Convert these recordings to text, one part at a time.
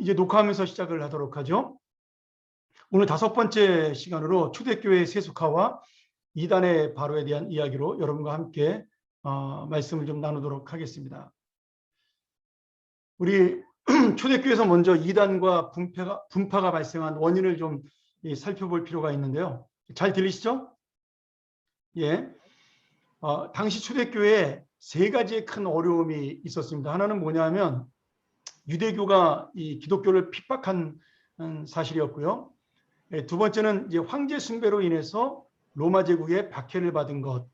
이제 녹화하면서 시작을 하도록 하죠. 오늘 5번째 시간으로 초대교회 세속화와 이단의 발호에 대한 이야기로 여러분과 함께 말씀을 좀 나누도록 하겠습니다. 우리 초대교회에서 먼저 이단과 분파가 발생한 원인을 좀 살펴볼 필요가 있는데요. 잘 들리시죠? 예. 당시 초대교회에 3가지의 큰 어려움이 있었습니다. 하나는 뭐냐면 유대교가 이 기독교를 핍박한 사실이었고요. 두 번째는 이제 황제 숭배로 인해서 로마 제국의 박해를 받은 것.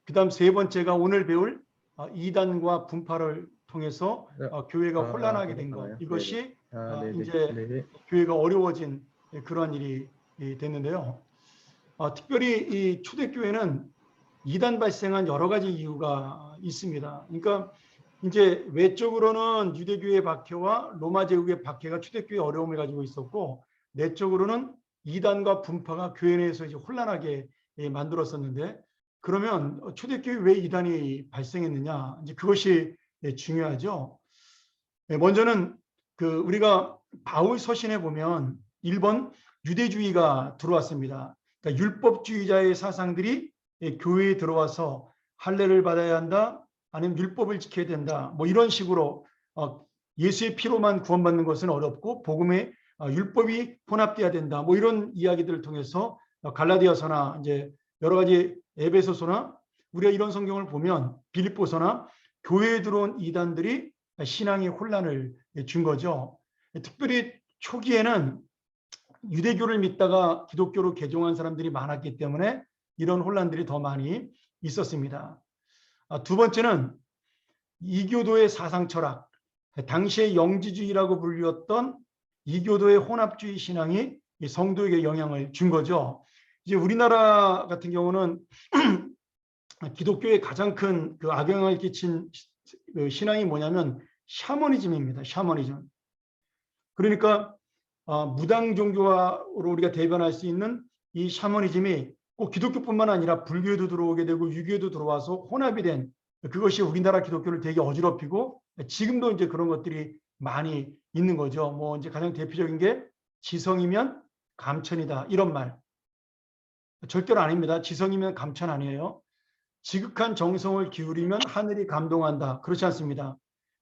그다음 3번째가 오늘 배울 이단과 분파를 통해서 교회가 혼란하게 된 것. 이것이 이제 교회가 어려워진 그러한 일이 됐는데요. 특별히 이 초대교회는 이단 발생한 여러 가지 이유가 있습니다. 그러니까 이제 외적으로는 유대교의 박해와 로마 제국의 박해가 초대교회의 어려움을 가지고 있었고, 내적으로는 이단과 분파가 교회 내에서 이제 혼란하게 만들었었는데, 그러면 초대교회 왜 이단이 발생했느냐? 이제 그것이 중요하죠. 먼저는 우리가 바울 서신에 보면 1번 유대주의가 들어왔습니다. 그러니까 율법주의자의 사상들이 교회에 들어와서 할례를 받아야 한다, 아니면 율법을 지켜야 된다, 뭐 이런 식으로 예수의 피로만 구원받는 것은 어렵고 복음에 율법이 혼합돼야 된다, 뭐 이런 이야기들을 통해서 갈라디아서나 이제 여러 가지 에베소서나 우리가 이런 성경을 보면 빌립보서나 교회에 들어온 이단들이 신앙의 혼란을 준 거죠. 특별히 초기에는 유대교를 믿다가 기독교로 개종한 사람들이 많았기 때문에 이런 혼란들이 더 많이 있었습니다. 두 번째는 이교도의 사상 철학, 당시의 영지주의라고 불렸던 이교도의 혼합주의 신앙이 성도에게 영향을 준 거죠. 이제 우리나라 같은 경우는 기독교의 가장 큰 악영향을 끼친 신앙이 뭐냐면 샤머니즘입니다. 샤머니즘. 그러니까 무당 종교로 우리가 대변할 수 있는 이 샤머니즘이 꼭 기독교뿐만 아니라 불교에도 들어오게 되고 유교에도 들어와서 혼합이 된, 그것이 우리나라 기독교를 되게 어지럽히고 지금도 이제 그런 것들이 많이 있는 거죠. 뭐 이제 가장 대표적인 게 지성이면 감천이다, 이런 말. 절대로 아닙니다. 지성이면 감천 아니에요. 지극한 정성을 기울이면 하늘이 감동한다. 그렇지 않습니다.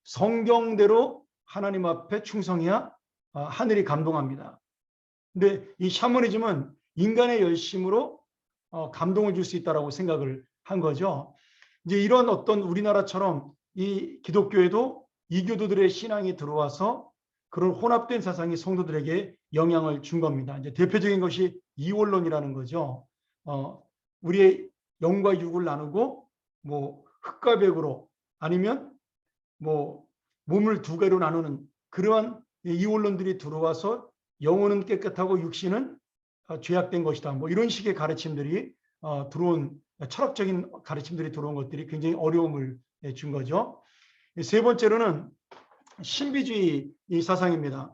성경대로 하나님 앞에 충성해야 하늘이 감동합니다. 근데 이 샤머니즘은 인간의 열심으로 감동을 줄 수 있다고 생각을 한 거죠. 이제 이런 어떤 우리나라처럼 이 기독교에도 이교도들의 신앙이 들어와서 그런 혼합된 사상이 성도들에게 영향을 준 겁니다. 이제 대표적인 것이 이원론이라는 거죠. 우리의 영과 육을 나누고 뭐 흙과 벽으로, 아니면 뭐 몸을 2개로 나누는 그러한 이원론들이 들어와서 영혼은 깨끗하고 육신은 죄악된 것이다, 뭐 이런 식의 가르침들이 들어온, 철학적인 가르침들이 들어온 것들이 굉장히 어려움을 준 거죠. 3번째로는 신비주의 사상입니다.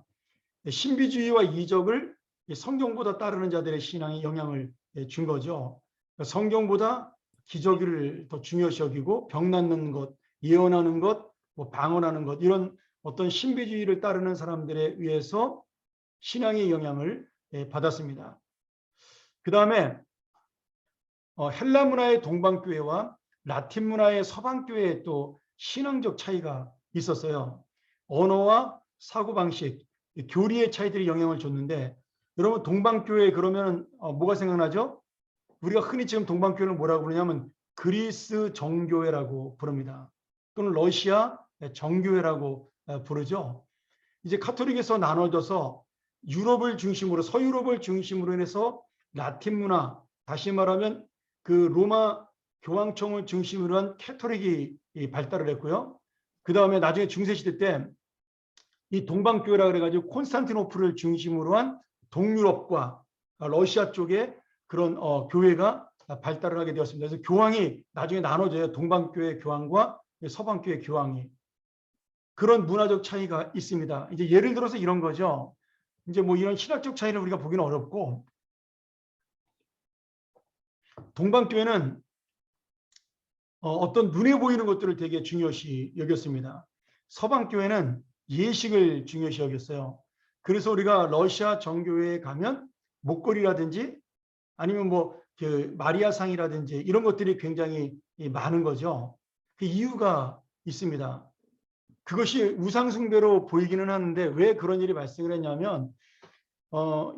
신비주의와 이적을 성경보다 따르는 자들의 신앙에 영향을 준 거죠. 성경보다 기적을 더 중요시 여기고 병 낫는 것, 예언하는 것, 뭐 방언하는 것, 이런 어떤 신비주의를 따르는 사람들에 의해서 신앙의 영향을 받았습니다. 그 다음에 헬라 문화의 동방교회와 라틴 문화의 서방교회에 또 신앙적 차이가 있었어요. 언어와 사고방식, 교리의 차이들이 영향을 줬는데, 여러분 동방교회 그러면 뭐가 생각나죠? 우리가 흔히 지금 동방교회를 뭐라고 부르냐면 그리스 정교회라고 부릅니다. 또는 러시아 정교회라고 부르죠. 이제 카톨릭에서 나눠져서 유럽을 중심으로, 서유럽을 중심으로 해서 라틴 문화, 다시 말하면 그 로마 교황청을 중심으로 한 캐톨릭이 발달을 했고요. 그 다음에 나중에 중세시대 때 이 동방교회라 그래가지고 콘스탄티노플을 중심으로 한 동유럽과 러시아 쪽에 그런 교회가 발달을 하게 되었습니다. 그래서 교황이 나중에 나눠져요. 동방교회 교황과 서방교회 교황이. 그런 문화적 차이가 있습니다. 이제 예를 들어서 이런 거죠. 이제 뭐 이런 신학적 차이를 우리가 보기는 어렵고, 동방교회는 어떤 눈에 보이는 것들을 되게 중요시 여겼습니다. 서방교회는 예식을 중요시 여겼어요. 그래서 우리가 러시아 정교회에 가면 목걸이라든지 아니면 뭐 그 마리아상이라든지 이런 것들이 굉장히 많은 거죠. 그 이유가 있습니다. 그것이 우상숭배로 보이기는 하는데 왜 그런 일이 발생을 했냐면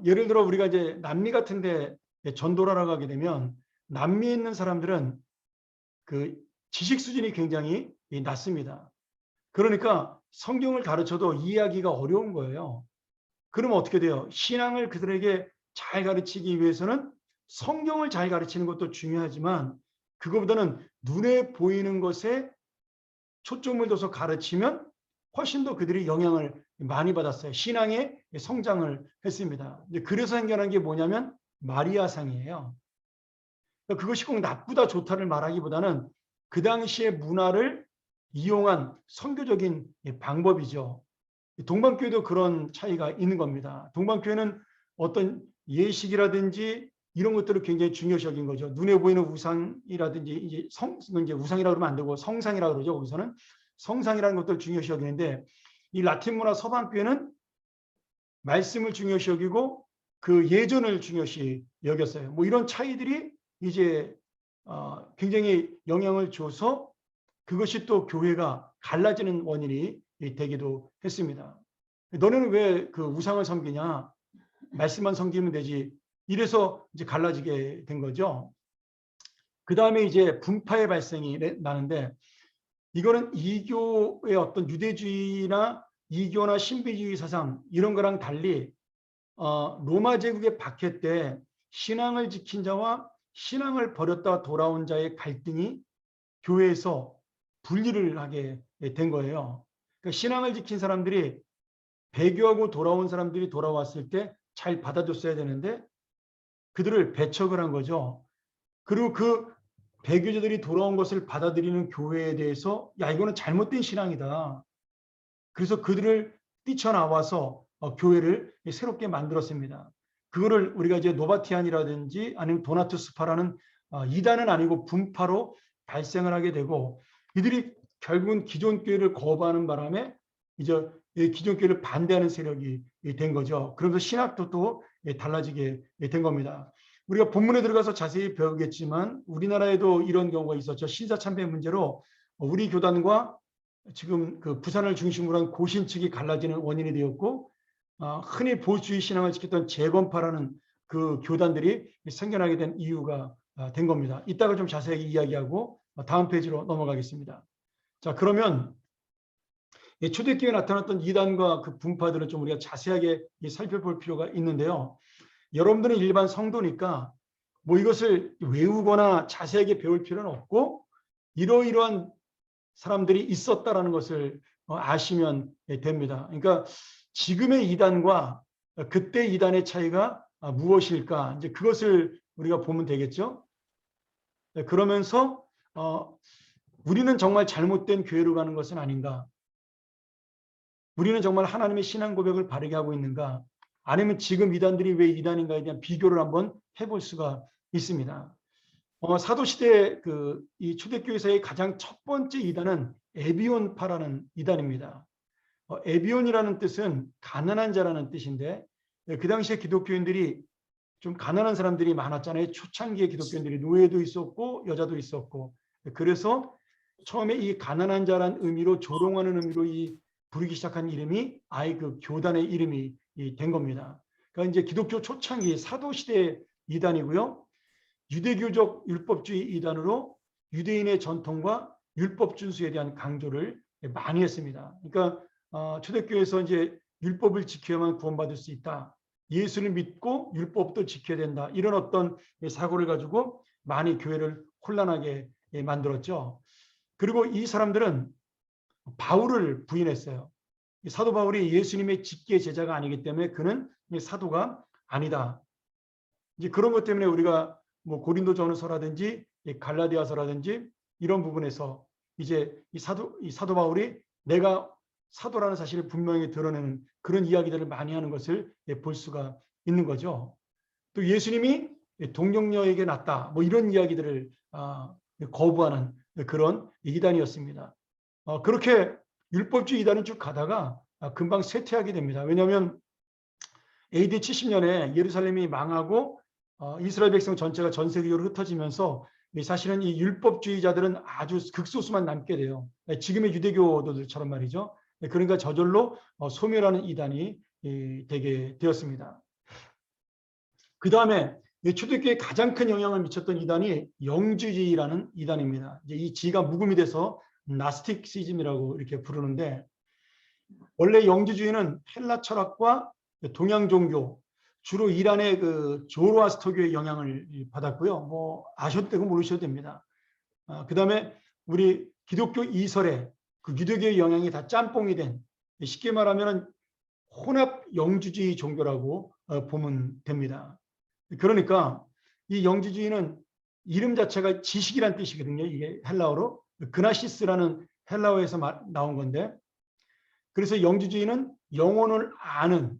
예를 들어 우리가 이제 남미 같은데 전도를 하러 가게 되면 남미에 있는 사람들은 그 지식 수준이 굉장히 낮습니다. 그러니까 성경을 가르쳐도 이해하기가 어려운 거예요. 그러면 어떻게 돼요? 신앙을 그들에게 잘 가르치기 위해서는 성경을 잘 가르치는 것도 중요하지만 그거보다는 눈에 보이는 것에 초점을 둬서 가르치면 훨씬 더 그들이 영향을 많이 받았어요. 신앙의 성장을 했습니다. 그래서 생겨난 게 뭐냐면 마리아상이에요. 그것이 꼭 나쁘다 좋다를 말하기보다는 그 당시의 문화를 이용한 선교적인 방법이죠. 동방교회도 그런 차이가 있는 겁니다. 동방교회는 어떤 예식이라든지 이런 것들을 굉장히 중요시 여긴 거죠. 눈에 보이는 우상이라든지 이제 우상이라고 그러면 안 되고 성상이라고 그러죠. 거기서는 성상이라는 것들을 중요시 여기는데 이 라틴 문화 서방교회는 말씀을 중요시 여기고 그 예전을 중요시 여겼어요. 뭐 이런 차이들이 이제 굉장히 영향을 줘서 그것이 또 교회가 갈라지는 원인이 되기도 했습니다. 너네는 왜 그 우상을 섬기냐? 말씀만 섬기면 되지. 이래서 이제 갈라지게 된 거죠. 그 다음에 이제 분파의 발생이 나는데 이거는 이교의 어떤 유대주의나 이교나 신비주의 사상 이런 거랑 달리 로마 제국의 박해 때 신앙을 지킨 자와 신앙을 버렸다 돌아온 자의 갈등이 교회에서 분리를 하게 된 거예요. 그러니까 신앙을 지킨 사람들이 배교하고 돌아온 사람들이 돌아왔을 때 잘 받아줬어야 되는데 그들을 배척을 한 거죠. 그리고 그 배교자들이 돌아온 것을 받아들이는 교회에 대해서 야 이거는 잘못된 신앙이다. 그래서 그들을 뛰쳐나와서 교회를 새롭게 만들었습니다. 그거를 우리가 이제 노바티안이라든지 아니면 도나투스파라는 이단은 아니고 분파로 발생을 하게 되고 이들이 결국은 기존 교회를 거부하는 바람에 이제 기존 교회를 반대하는 세력이 된 거죠. 그러면서 신학도 또 달라지게 된 겁니다. 우리가 본문에 들어가서 자세히 배우겠지만 우리나라에도 이런 경우가 있었죠. 신사참배 문제로 우리 교단과 지금 그 부산을 중심으로 한 고신 측이 갈라지는 원인이 되었고 흔히 보수주의 신앙을 지켰던 재건파라는 그 교단들이 생겨나게 된 이유가 된 겁니다. 이따가 좀 자세히 이야기하고 다음 페이지로 넘어가겠습니다. 자, 그러면 초대교회에 나타났던 이단과 그 분파들을 좀 우리가 자세하게 살펴볼 필요가 있는데요. 여러분들은 일반 성도니까 뭐 이것을 외우거나 자세하게 배울 필요는 없고 이러이러한 사람들이 있었다라는 것을 아시면 됩니다. 그러니까 지금의 이단과 그때 이단의 차이가 무엇일까? 이제 그것을 우리가 보면 되겠죠. 그러면서 우리는 정말 잘못된 교회로 가는 것은 아닌가? 우리는 정말 하나님의 신앙 고백을 바르게 하고 있는가? 아니면 지금 이단들이 왜 이단인가에 대한 비교를 한번 해볼 수가 있습니다. 사도시대 이 초대교회에서의 가장 첫 번째 이단은 에비온파라는 이단입니다. 에비온이라는 뜻은 가난한 자라는 뜻인데 그 당시에 기독교인들이 좀 가난한 사람들이 많았잖아요. 초창기에 기독교인들이 노예도 있었고 여자도 있었고 그래서 처음에 이 가난한 자란 의미로 조롱하는 의미로 이 부르기 시작한 이름이 아예 그 교단의 이름이 된 겁니다. 그러니까 이제 기독교 초창기 사도시대 이단이고요. 유대교적 율법주의 이단으로 유대인의 전통과 율법 준수에 대한 강조를 많이 했습니다. 그러니까 초대교회에서 이제 율법을 지켜야만 구원받을 수 있다. 예수를 믿고 율법도 지켜야 된다. 이런 어떤 사고를 가지고 많이 교회를 혼란하게 만들었죠. 그리고 이 사람들은 바울을 부인했어요. 사도 바울이 예수님의 직계 제자가 아니기 때문에 그는 사도가 아니다. 이제 그런 것 때문에 우리가 뭐 고린도전서라든지 갈라디아서라든지 이런 부분에서 이제 이 사도 바울이 내가 사도라는 사실을 분명히 드러내는 그런 이야기들을 많이 하는 것을 볼 수가 있는 거죠. 또 예수님이 동정녀에게 낳다 뭐 이런 이야기들을 거부하는 그런 이단이었습니다. 그렇게 율법주의 이단은 쭉 가다가 금방 쇠퇴하게 됩니다. 왜냐하면 AD 70년에 예루살렘이 망하고 이스라엘 백성 전체가 전 세계적으로 흩어지면서 사실은 이 율법주의자들은 아주 극소수만 남게 돼요. 지금의 유대교도들처럼 말이죠. 그러니까 저절로 소멸하는 이단이 되게 되었습니다. 그 다음에 초대교회에 가장 큰 영향을 미쳤던 이단이 영주주의라는 이단입니다. 이제 이 지가 묵음이 돼서 나스틱시즘이라고 이렇게 부르는데, 원래 영주주의는 헬라 철학과 동양 종교, 주로 이란의 그 조로아스터교의 영향을 받았고요. 뭐 아셔도 되고 모르셔도 됩니다. 그 다음에 우리 기독교 이설에 그 유대교의 영향이 다 짬뽕이 된, 쉽게 말하면 혼합 영주주의 종교라고 보면 됩니다. 그러니까 이 영주주의는 이름 자체가 지식이란 뜻이거든요. 이게 헬라어로 그나시스라는 헬라어에서 나온 건데, 그래서 영주주의는 영혼을 아는,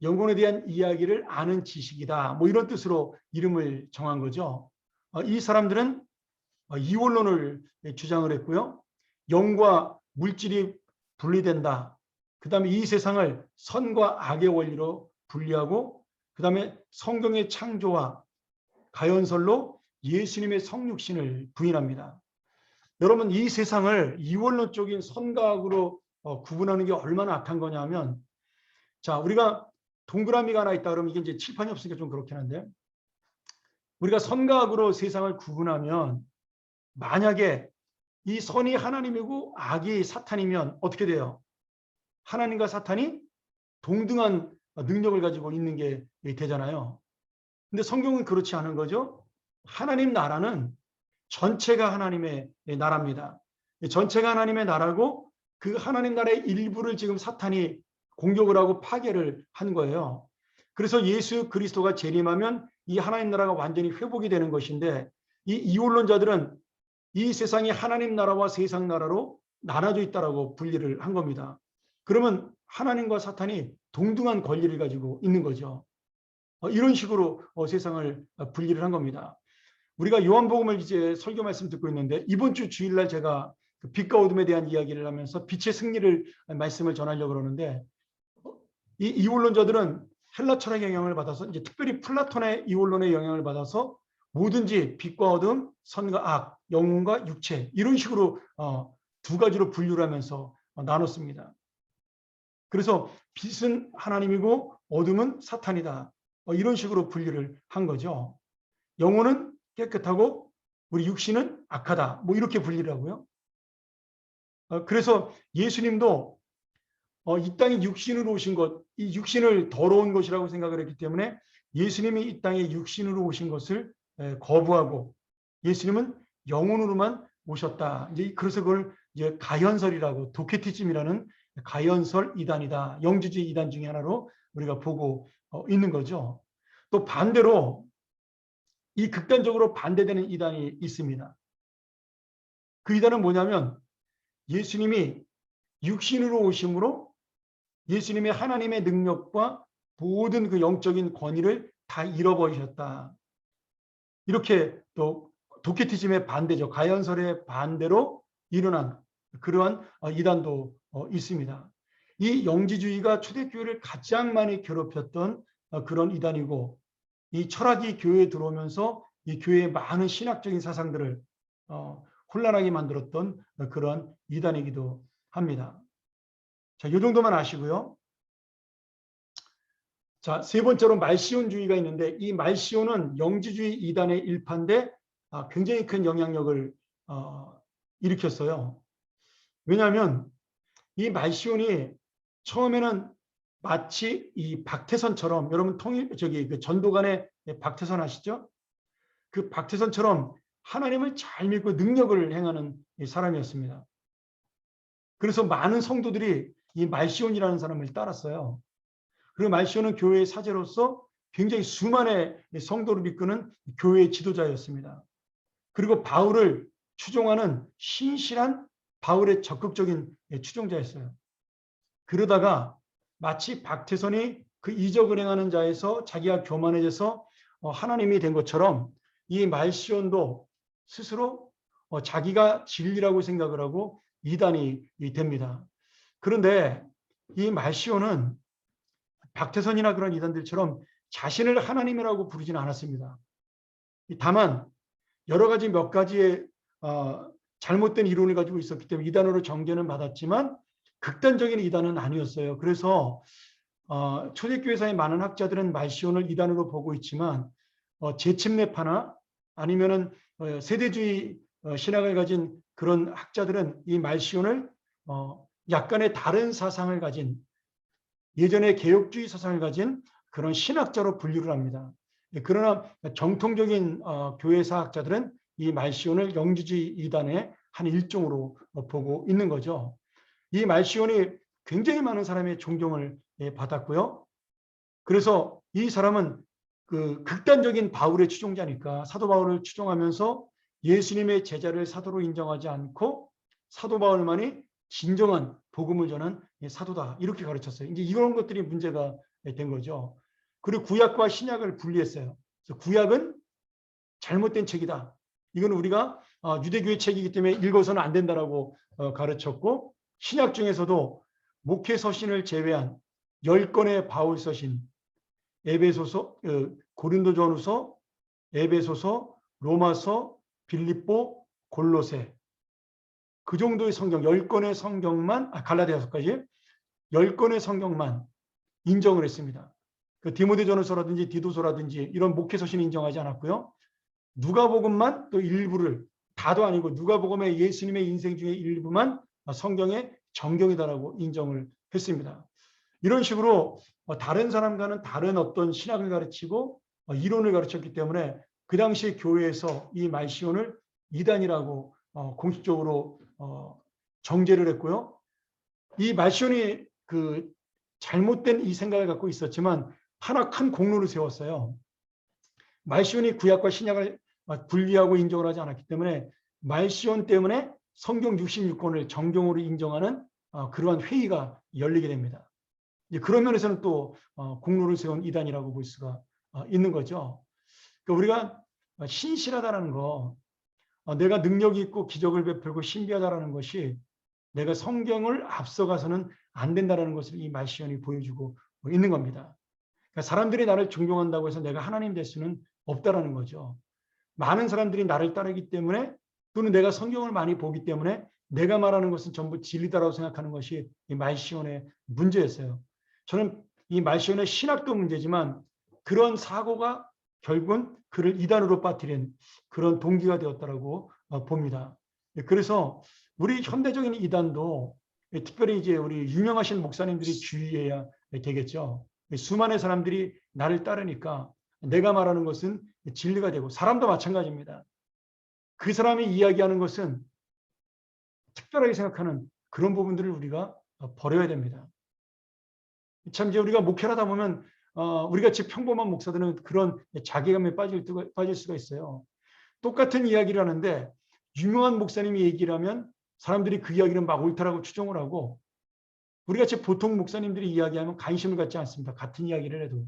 영혼에 대한 이야기를 아는 지식이다. 뭐 이런 뜻으로 이름을 정한 거죠. 이 사람들은 이원론을 주장을 했고요. 영과 물질이 분리된다. 그 다음에 이 세상을 선과 악의 원리로 분리하고, 그 다음에 성경의 창조와 가연설로 예수님의 성육신을 부인합니다. 여러분, 이 세상을 이원론적인 선과 악으로 구분하는 게 얼마나 악한 거냐면, 자, 우리가 동그라미가 하나 있다 그러면 이게 이제 칠판이 없으니까 좀 그렇긴 한데, 우리가 선과 악으로 세상을 구분하면 만약에 이 선이 하나님이고 악이 사탄이면 어떻게 돼요? 하나님과 사탄이 동등한 능력을 가지고 있는 게 되잖아요. 근데 성경은 그렇지 않은 거죠. 하나님 나라는 전체가 하나님의 나라입니다. 전체가 하나님의 나라고, 그 하나님 나라의 일부를 지금 사탄이 공격을 하고 파괴를 한 거예요. 그래서 예수 그리스도가 재림하면 이 하나님 나라가 완전히 회복이 되는 것인데, 이 이원론자들은 이 세상이 하나님 나라와 세상 나라로 나눠져 있다라고 분리를 한 겁니다. 그러면 하나님과 사탄이 동등한 권리를 가지고 있는 거죠. 이런 식으로 세상을 분리를 한 겁니다. 우리가 요한복음을 이제 설교 말씀 듣고 있는데, 이번 주 주일날 제가 빛과 어둠에 대한 이야기를 하면서 빛의 승리를 말씀을 전하려고 그러는데, 이 이원론자들은 헬라 철학의 영향을 받아서, 이제 특별히 플라톤의 이원론의 영향을 받아서 뭐든지 빛과 어둠, 선과 악, 영혼과 육체, 이런 식으로 두 가지로 분류를 하면서 나눴습니다. 그래서 빛은 하나님이고 어둠은 사탄이다. 이런 식으로 분류를 한 거죠. 영혼은 깨끗하고 우리 육신은 악하다. 뭐 이렇게 분리를 하고요. 그래서 예수님도 이 땅에 육신으로 오신 것, 이 육신을 더러운 것이라고 생각을 했기 때문에 예수님이 이 땅에 육신으로 오신 것을 거부하고 예수님은 영혼으로만 오셨다. 이제 그래서 그걸 이제 가현설이라고, 도케티즘이라는 가현설 이단이다. 영주주의 이단 중에 하나로 우리가 보고 있는 거죠. 또 반대로 이 극단적으로 반대되는 이단이 있습니다. 그 이단은 뭐냐면, 예수님이 육신으로 오심으로 예수님의 하나님의 능력과 모든 그 영적인 권위를 다 잃어버리셨다. 이렇게 또 도케티즘의 반대죠. 가연설의 반대로 일어난 그러한 이단도 있습니다. 이 영지주의가 초대교회를 가장 많이 괴롭혔던 그런 이단이고, 이 철학이 교회에 들어오면서 이 교회의 많은 신학적인 사상들을 혼란하게 만들었던 그런 이단이기도 합니다. 자, 이 정도만 아시고요. 자, 세 번째로 말시온주의가 있는데, 이 말시온은 영지주의 이단의 일파인데 굉장히 큰 영향력을 일으켰어요. 왜냐하면 이 말시온이 처음에는 마치 이 박태선처럼, 여러분 그 전도간의 박태선 아시죠? 그 박태선처럼 하나님을 잘 믿고 능력을 행하는 사람이었습니다. 그래서 많은 성도들이 이 말시온이라는 사람을 따랐어요. 그리고 말시온은 교회의 사제로서 굉장히 수많은 성도를 이끄는 교회의 지도자였습니다. 그리고 바울을 추종하는 신실한 바울의 적극적인 추종자였어요. 그러다가 마치 박태선이 그 이적을 행하는 자에서 자기가 교만해져서 하나님이 된 것처럼, 이 말시온도 스스로 자기가 진리라고 생각을 하고 이단이 됩니다. 그런데 이 말시오는 박태선이나 그런 이단들처럼 자신을 하나님이라고 부르지는 않았습니다. 다만 여러 가지 몇 가지의 잘못된 이론을 가지고 있었기 때문에 이단으로 정죄는 받았지만 극단적인 이단은 아니었어요. 그래서 초대교회사의 많은 학자들은 말시온을 이단으로 보고 있지만 재침례파나 아니면은 세대주의 신학을 가진 그런 학자들은 이 말시온을 약간의 다른 사상을 가진 예전에 개혁주의 사상을 가진 그런 신학자로 분류를 합니다. 그러나 정통적인 교회사 학자들은 이 말시온을 영주주의 이단의 한 일종으로 보고 있는 거죠. 이 말시온이 굉장히 많은 사람의 존경을 받았고요. 그래서 이 사람은 그 극단적인 바울의 추종자니까 사도 바울을 추종하면서 예수님의 제자를 사도로 인정하지 않고 사도 바울만이 진정한 복음을 전한 사도다 이렇게 가르쳤어요. 이제 이런 것들이 문제가 된 거죠. 그리고 구약과 신약을 분리했어요. 그래서 구약은 잘못된 책이다. 이건 우리가 유대교의 책이기 때문에 읽어서는 안 된다라고 가르쳤고 신약 중에서도 목회 서신을 제외한 10권의 바울 서신 에베소서, 고린도전후서, 에베소서, 로마서, 빌립보, 골로새 그 정도의 성경 10권의 성경만 갈라디아서까지 10권의 성경만 인정을 했습니다. 그 디모데전후서라든지 디도서라든지 이런 목회 서신 인정하지 않았고요. 누가복음만 또 일부를 다도 아니고 누가복음의 예수님의 인생 중에 일부만 성경의 정경이다라고 인정을 했습니다. 이런 식으로 다른 사람과는 다른 어떤 신학을 가르치고 이론을 가르쳤기 때문에 그 당시 교회에서 이 말시온을 이단이라고 공식적으로 정죄를 했고요. 이 말시온이 그 잘못된 이 생각을 갖고 있었지만 하나 큰 공로를 세웠어요. 말시온이 구약과 신약을 분리하고 인정을 하지 않았기 때문에 말시온 때문에 성경 66권을 정경으로 인정하는 그러한 회의가 열리게 됩니다. 그런 면에서는 또 공로를 세운 이단이라고 볼 수가 있는 거죠. 그러니까 우리가 신실하다는 거, 내가 능력이 있고 기적을 베풀고 신비하다라는 것이 내가 성경을 앞서가서는 안 된다는 것을 이 말시온이 보여주고 있는 겁니다. 그러니까 사람들이 나를 존경한다고 해서 내가 하나님 될 수는 없다라는 거죠. 많은 사람들이 나를 따르기 때문에 또는 내가 성경을 많이 보기 때문에 내가 말하는 것은 전부 진리다라고 생각하는 것이 이 말시온의 문제였어요. 저는 이 말시온의 신학도 문제지만 그런 사고가 결국은 그를 이단으로 빠뜨린 그런 동기가 되었다라고 봅니다. 그래서 우리 현대적인 이단도 특별히 이제 우리 유명하신 목사님들이 주의해야 되겠죠. 수많은 사람들이 나를 따르니까 내가 말하는 것은 진리가 되고 사람도 마찬가지입니다. 그 사람이 이야기하는 것은 특별하게 생각하는 그런 부분들을 우리가 버려야 됩니다. 참 이제 우리가 목회를 하다 보면 우리 같이 평범한 목사들은 그런 자괴감에 빠질 수가 있어요. 똑같은 이야기를 하는데 유명한 목사님이 얘기를 하면 사람들이 그 이야기는 막 옳다라고 추정을 하고 우리 같이 보통 목사님들이 이야기하면 관심을 갖지 않습니다. 같은 이야기를 해도.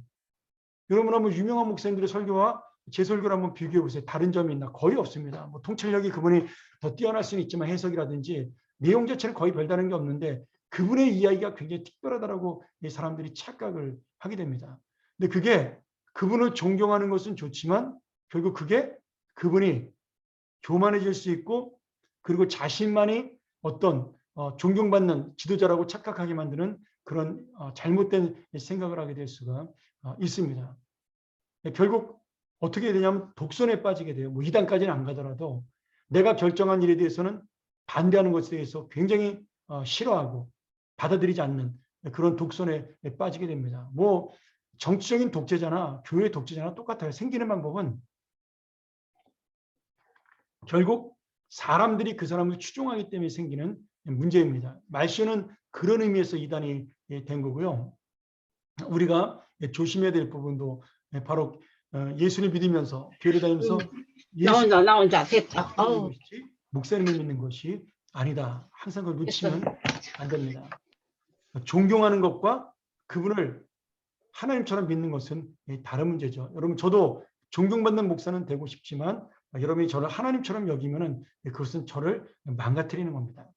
여러분 한번 유명한 목사님들의 설교와 제 설교를 한번 비교해 보세요. 다른 점이 있나? 거의 없습니다. 뭐 통찰력이 그분이 더 뛰어날 수는 있지만 해석이라든지 내용 자체는 거의 별다른 게 없는데 그분의 이야기가 굉장히 특별하다라고 사람들이 착각을 하게 됩니다. 근데 그게 그분을 존경하는 것은 좋지만 결국 그게 그분이 교만해질 수 있고 그리고 자신만이 어떤 존경받는 지도자라고 착각하게 만드는 그런 잘못된 생각을 하게 될 수가 있습니다. 결국 어떻게 되냐면 독선에 빠지게 돼요. 뭐 이단까지는 안 가더라도 내가 결정한 일에 대해서는 반대하는 것에 대해서 굉장히 싫어하고 받아들이지 않는 그런 독선에 빠지게 됩니다. 뭐 정치적인 독재자나 교회 독재자나 똑같아요. 생기는 방법은 결국 사람들이 그 사람을 추종하기 때문에 생기는 문제입니다. 말시오는 그런 의미에서 이단이 된 거고요. 우리가 조심해야 될 부분도 바로 예수를 믿으면서 교회를 다니면서 나 혼자 됐다. 목사님을 믿는 것이 아니다. 항상 그걸 놓치면 안 됩니다. 존경하는 것과 그분을 하나님처럼 믿는 것은 다른 문제죠. 여러분 저도 존경받는 목사는 되고 싶지만 여러분이 저를 하나님처럼 여기면은 그것은 저를 망가뜨리는 겁니다.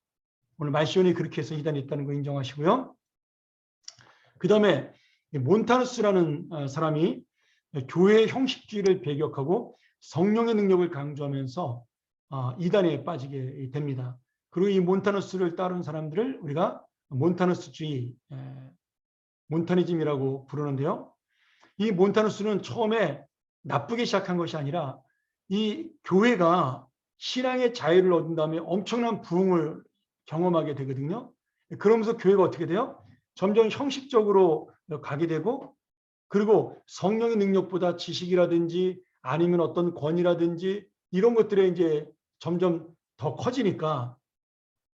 오늘 말시온이 그렇게 해서 이단이 있다는 거 인정하시고요. 그다음에 몬타누스라는 사람이 교회 형식주의를 배격하고 성령의 능력을 강조하면서 이단에 빠지게 됩니다. 그리고 이 몬타누스를 따른 사람들을 우리가 몬타누스주의, 몬타니즘이라고 부르는데요. 이 몬타누스는 처음에 나쁘게 시작한 것이 아니라 이 교회가 신앙의 자유를 얻은 다음에 엄청난 부흥을 경험하게 되거든요. 그러면서 교회가 어떻게 돼요? 점점 형식적으로 가게 되고, 그리고 성령의 능력보다 지식이라든지 아니면 어떤 권위라든지 이런 것들에 이제 점점 더 커지니까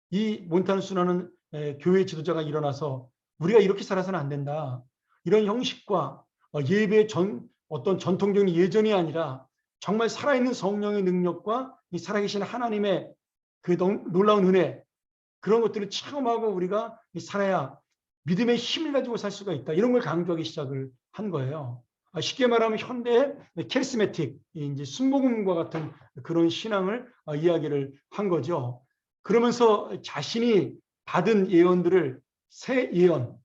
이 몬타누스라는 교회 지도자가 일어나서 우리가 이렇게 살아서는 안 된다. 이런 형식과 예배의 어떤 전통적인 예전이 아니라 정말 살아있는 성령의 능력과 이 살아계신 하나님의 그 놀라운 은혜, 그런 것들을 체험하고 우리가 살아야 믿음의 힘을 가지고 살 수가 있다. 이런 걸 강조하기 시작을 한 거예요. 쉽게 말하면 현대의 캐리스메틱, 이제 순복음과 같은 그런 신앙을 이야기를 한 거죠. 그러면서 자신이 받은 예언들을 새 예언,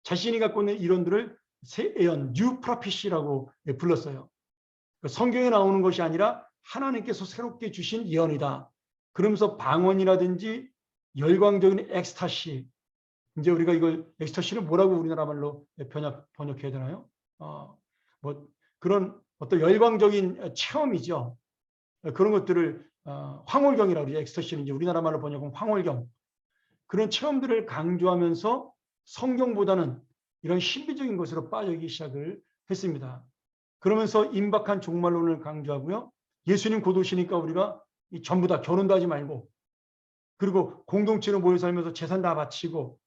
자신이 갖고 있는 이론들을 새 예언, 뉴 프로피시라고 불렀어요. 성경에 나오는 것이 아니라 하나님께서 새롭게 주신 예언이다. 그러면서 방언이라든지 열광적인 엑스타시, 이제 우리가 이걸 엑스타시를 뭐라고 우리나라 말로 번역해야 되나요? 뭐 그런 어떤 열광적인 체험이죠. 그런 것들을 황홀경이라고 그러죠. 엑스타시는 이제 우리나라 말로 번역하면 황홀경. 그런 체험들을 강조하면서 성경보다는 이런 신비적인 것으로 빠지기 시작을 했습니다. 그러면서 임박한 종말론을 강조하고요. 예수님 곧 오시니까 우리가 전부 다 결혼도 하지 말고, 그리고 공동체로 모여 살면서 재산 다 바치고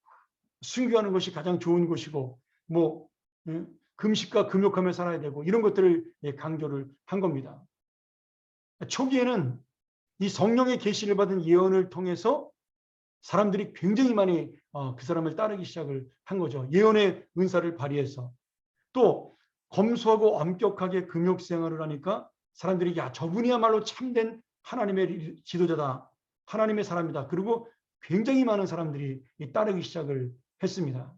순교하는 것이 가장 좋은 것이고, 뭐 금식과 금욕하며 살아야 되고, 이런 것들을 강조를 한 겁니다. 초기에는 이 성령의 계시를 받은 예언을 통해서 사람들이 굉장히 많이 그 사람을 따르기 시작을 한 거죠. 예언의 은사를 발휘해서. 또 검소하고 엄격하게 금욕 생활을 하니까 사람들이 야, 저분이야말로 참된 하나님의 지도자다. 하나님의 사람이다. 그리고 굉장히 많은 사람들이 따르기 시작을 했습니다.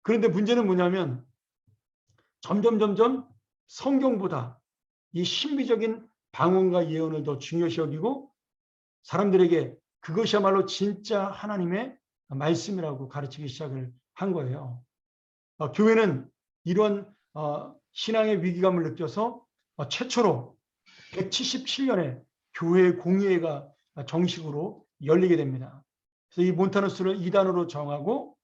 그런데 문제는 뭐냐면 점점 성경보다 이 신비적인 방언과 예언을 더 중요시 여기고 사람들에게 그것이야말로 진짜 하나님의 말씀이라고 가르치기 시작을 한 거예요. 교회는 이런 신앙의 위기감을 느껴서 최초로 177년에 교회 공의회가 정식으로 열리게 됩니다. 그래서 이 몬타누스를 이단으로 정하고,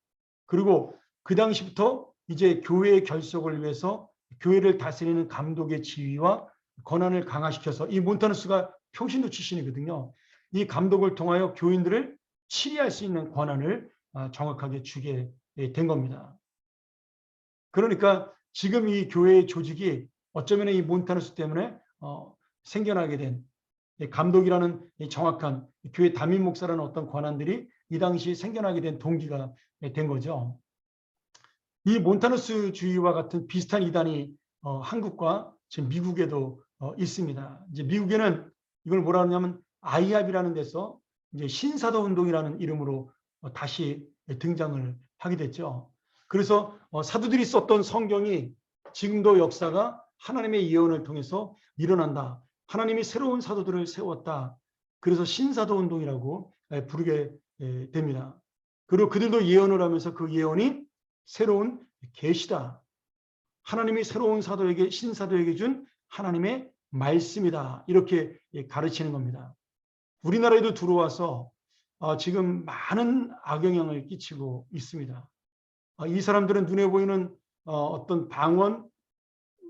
그리고 그 당시부터 이제 교회의 결속을 위해서 교회를 다스리는 감독의 지위와 권한을 강화시켜서, 이 몬타누스가 평신도 출신이거든요. 이 감독을 통하여 교인들을 치리할 수 있는 권한을 정확하게 주게 된 겁니다. 그러니까 지금 이 교회의 조직이 어쩌면 이 몬타누스 때문에 생겨나게 된 감독이라는 정확한 교회 담임 목사라는 어떤 권한들이 이 당시 생겨나게 된 동기가 된 거죠. 이 몬타누스주의와 같은 비슷한 이단이 한국과 지금 미국에도 있습니다. 이제 미국에는 이걸 뭐라 하냐면 아이합이라는 데서 이제 신사도 운동이라는 이름으로 다시 등장을 하게 됐죠. 그래서 사도들이 썼던 성경이 지금도 역사가 하나님의 예언을 통해서 일어난다. 하나님이 새로운 사도들을 세웠다. 그래서 신사도 운동이라고 부르게 됩니다. 그리고 그들도 예언을 하면서 그 예언이 새로운 계시다. 하나님이 새로운 사도에게, 신사도에게 준 하나님의 말씀이다. 이렇게 가르치는 겁니다. 우리나라에도 들어와서 지금 많은 악영향을 끼치고 있습니다. 이 사람들은 눈에 보이는 어떤 방언,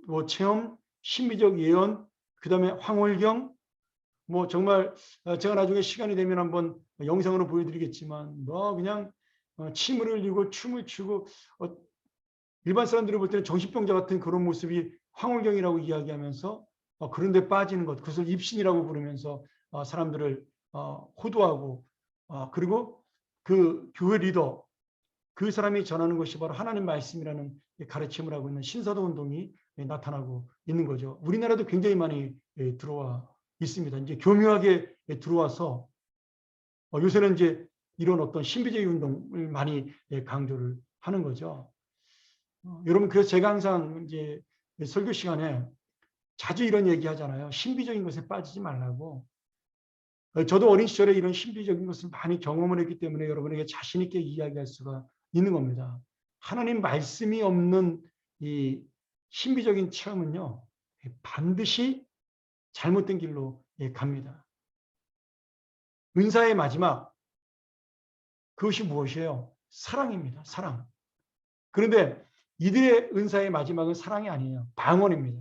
뭐 체험, 신비적 예언, 그 다음에 황홀경, 뭐 정말 제가 나중에 시간이 되면 한번 영상으로 보여드리겠지만 뭐 그냥 침을 흘리고 춤을 추고 일반 사람들이 볼 때는 정신병자 같은 그런 모습이 황홀경이라고 이야기하면서 그런 데 빠지는 것, 그것을 입신이라고 부르면서 사람들을 호도하고 그리고 그 교회 리더, 그 사람이 전하는 것이 바로 하나님 말씀이라는 가르침을 하고 있는 신사도 운동이 나타나고 있는 거죠. 우리나라도 굉장히 많이 들어와 있습니다. 이제 교묘하게 들어와서 요새는 이제 이런 어떤 신비주의 운동을 많이 강조를 하는 거죠. 여러분, 그래서 제가 항상 이제 설교 시간에 자주 이런 얘기 하잖아요. 신비적인 것에 빠지지 말라고. 저도 어린 시절에 이런 신비적인 것을 많이 경험을 했기 때문에 여러분에게 자신 있게 이야기할 수가 있는 겁니다. 하나님 말씀이 없는 이 신비적인 체험은요, 반드시 잘못된 길로 갑니다. 은사의 마지막, 그것이 무엇이에요? 사랑입니다. 사랑. 그런데 이들의 은사의 마지막은 사랑이 아니에요. 방언입니다.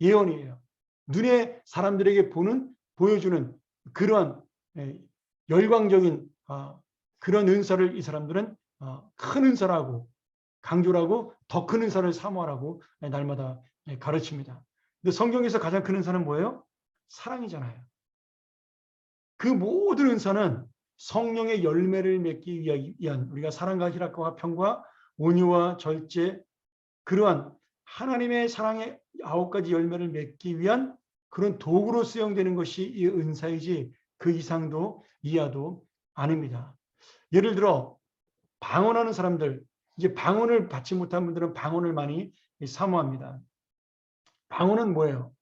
예언이에요. 눈에 사람들에게 보여주는 그러한 열광적인 그런 은사를 이 사람들은 큰 은사라고 강조하고 더 큰 은사를 사모하라고 날마다 가르칩니다. 근데 성경에서 가장 큰 은사는 뭐예요? 사랑이잖아요. 그 모든 은사는 성령의 열매를 맺기 위한 우리가 사랑과 희락과 화평과 온유와 절제, 그러한 하나님의 사랑의 9가지 열매를 맺기 위한 그런 도구로 수용되는 것이 이 은사이지 그 이상도 이하도 아닙니다. 예를 들어 방언하는 사람들, 이제 방언을 받지 못한 분들은 방언을 많이 사모합니다. 방언은 뭐예요?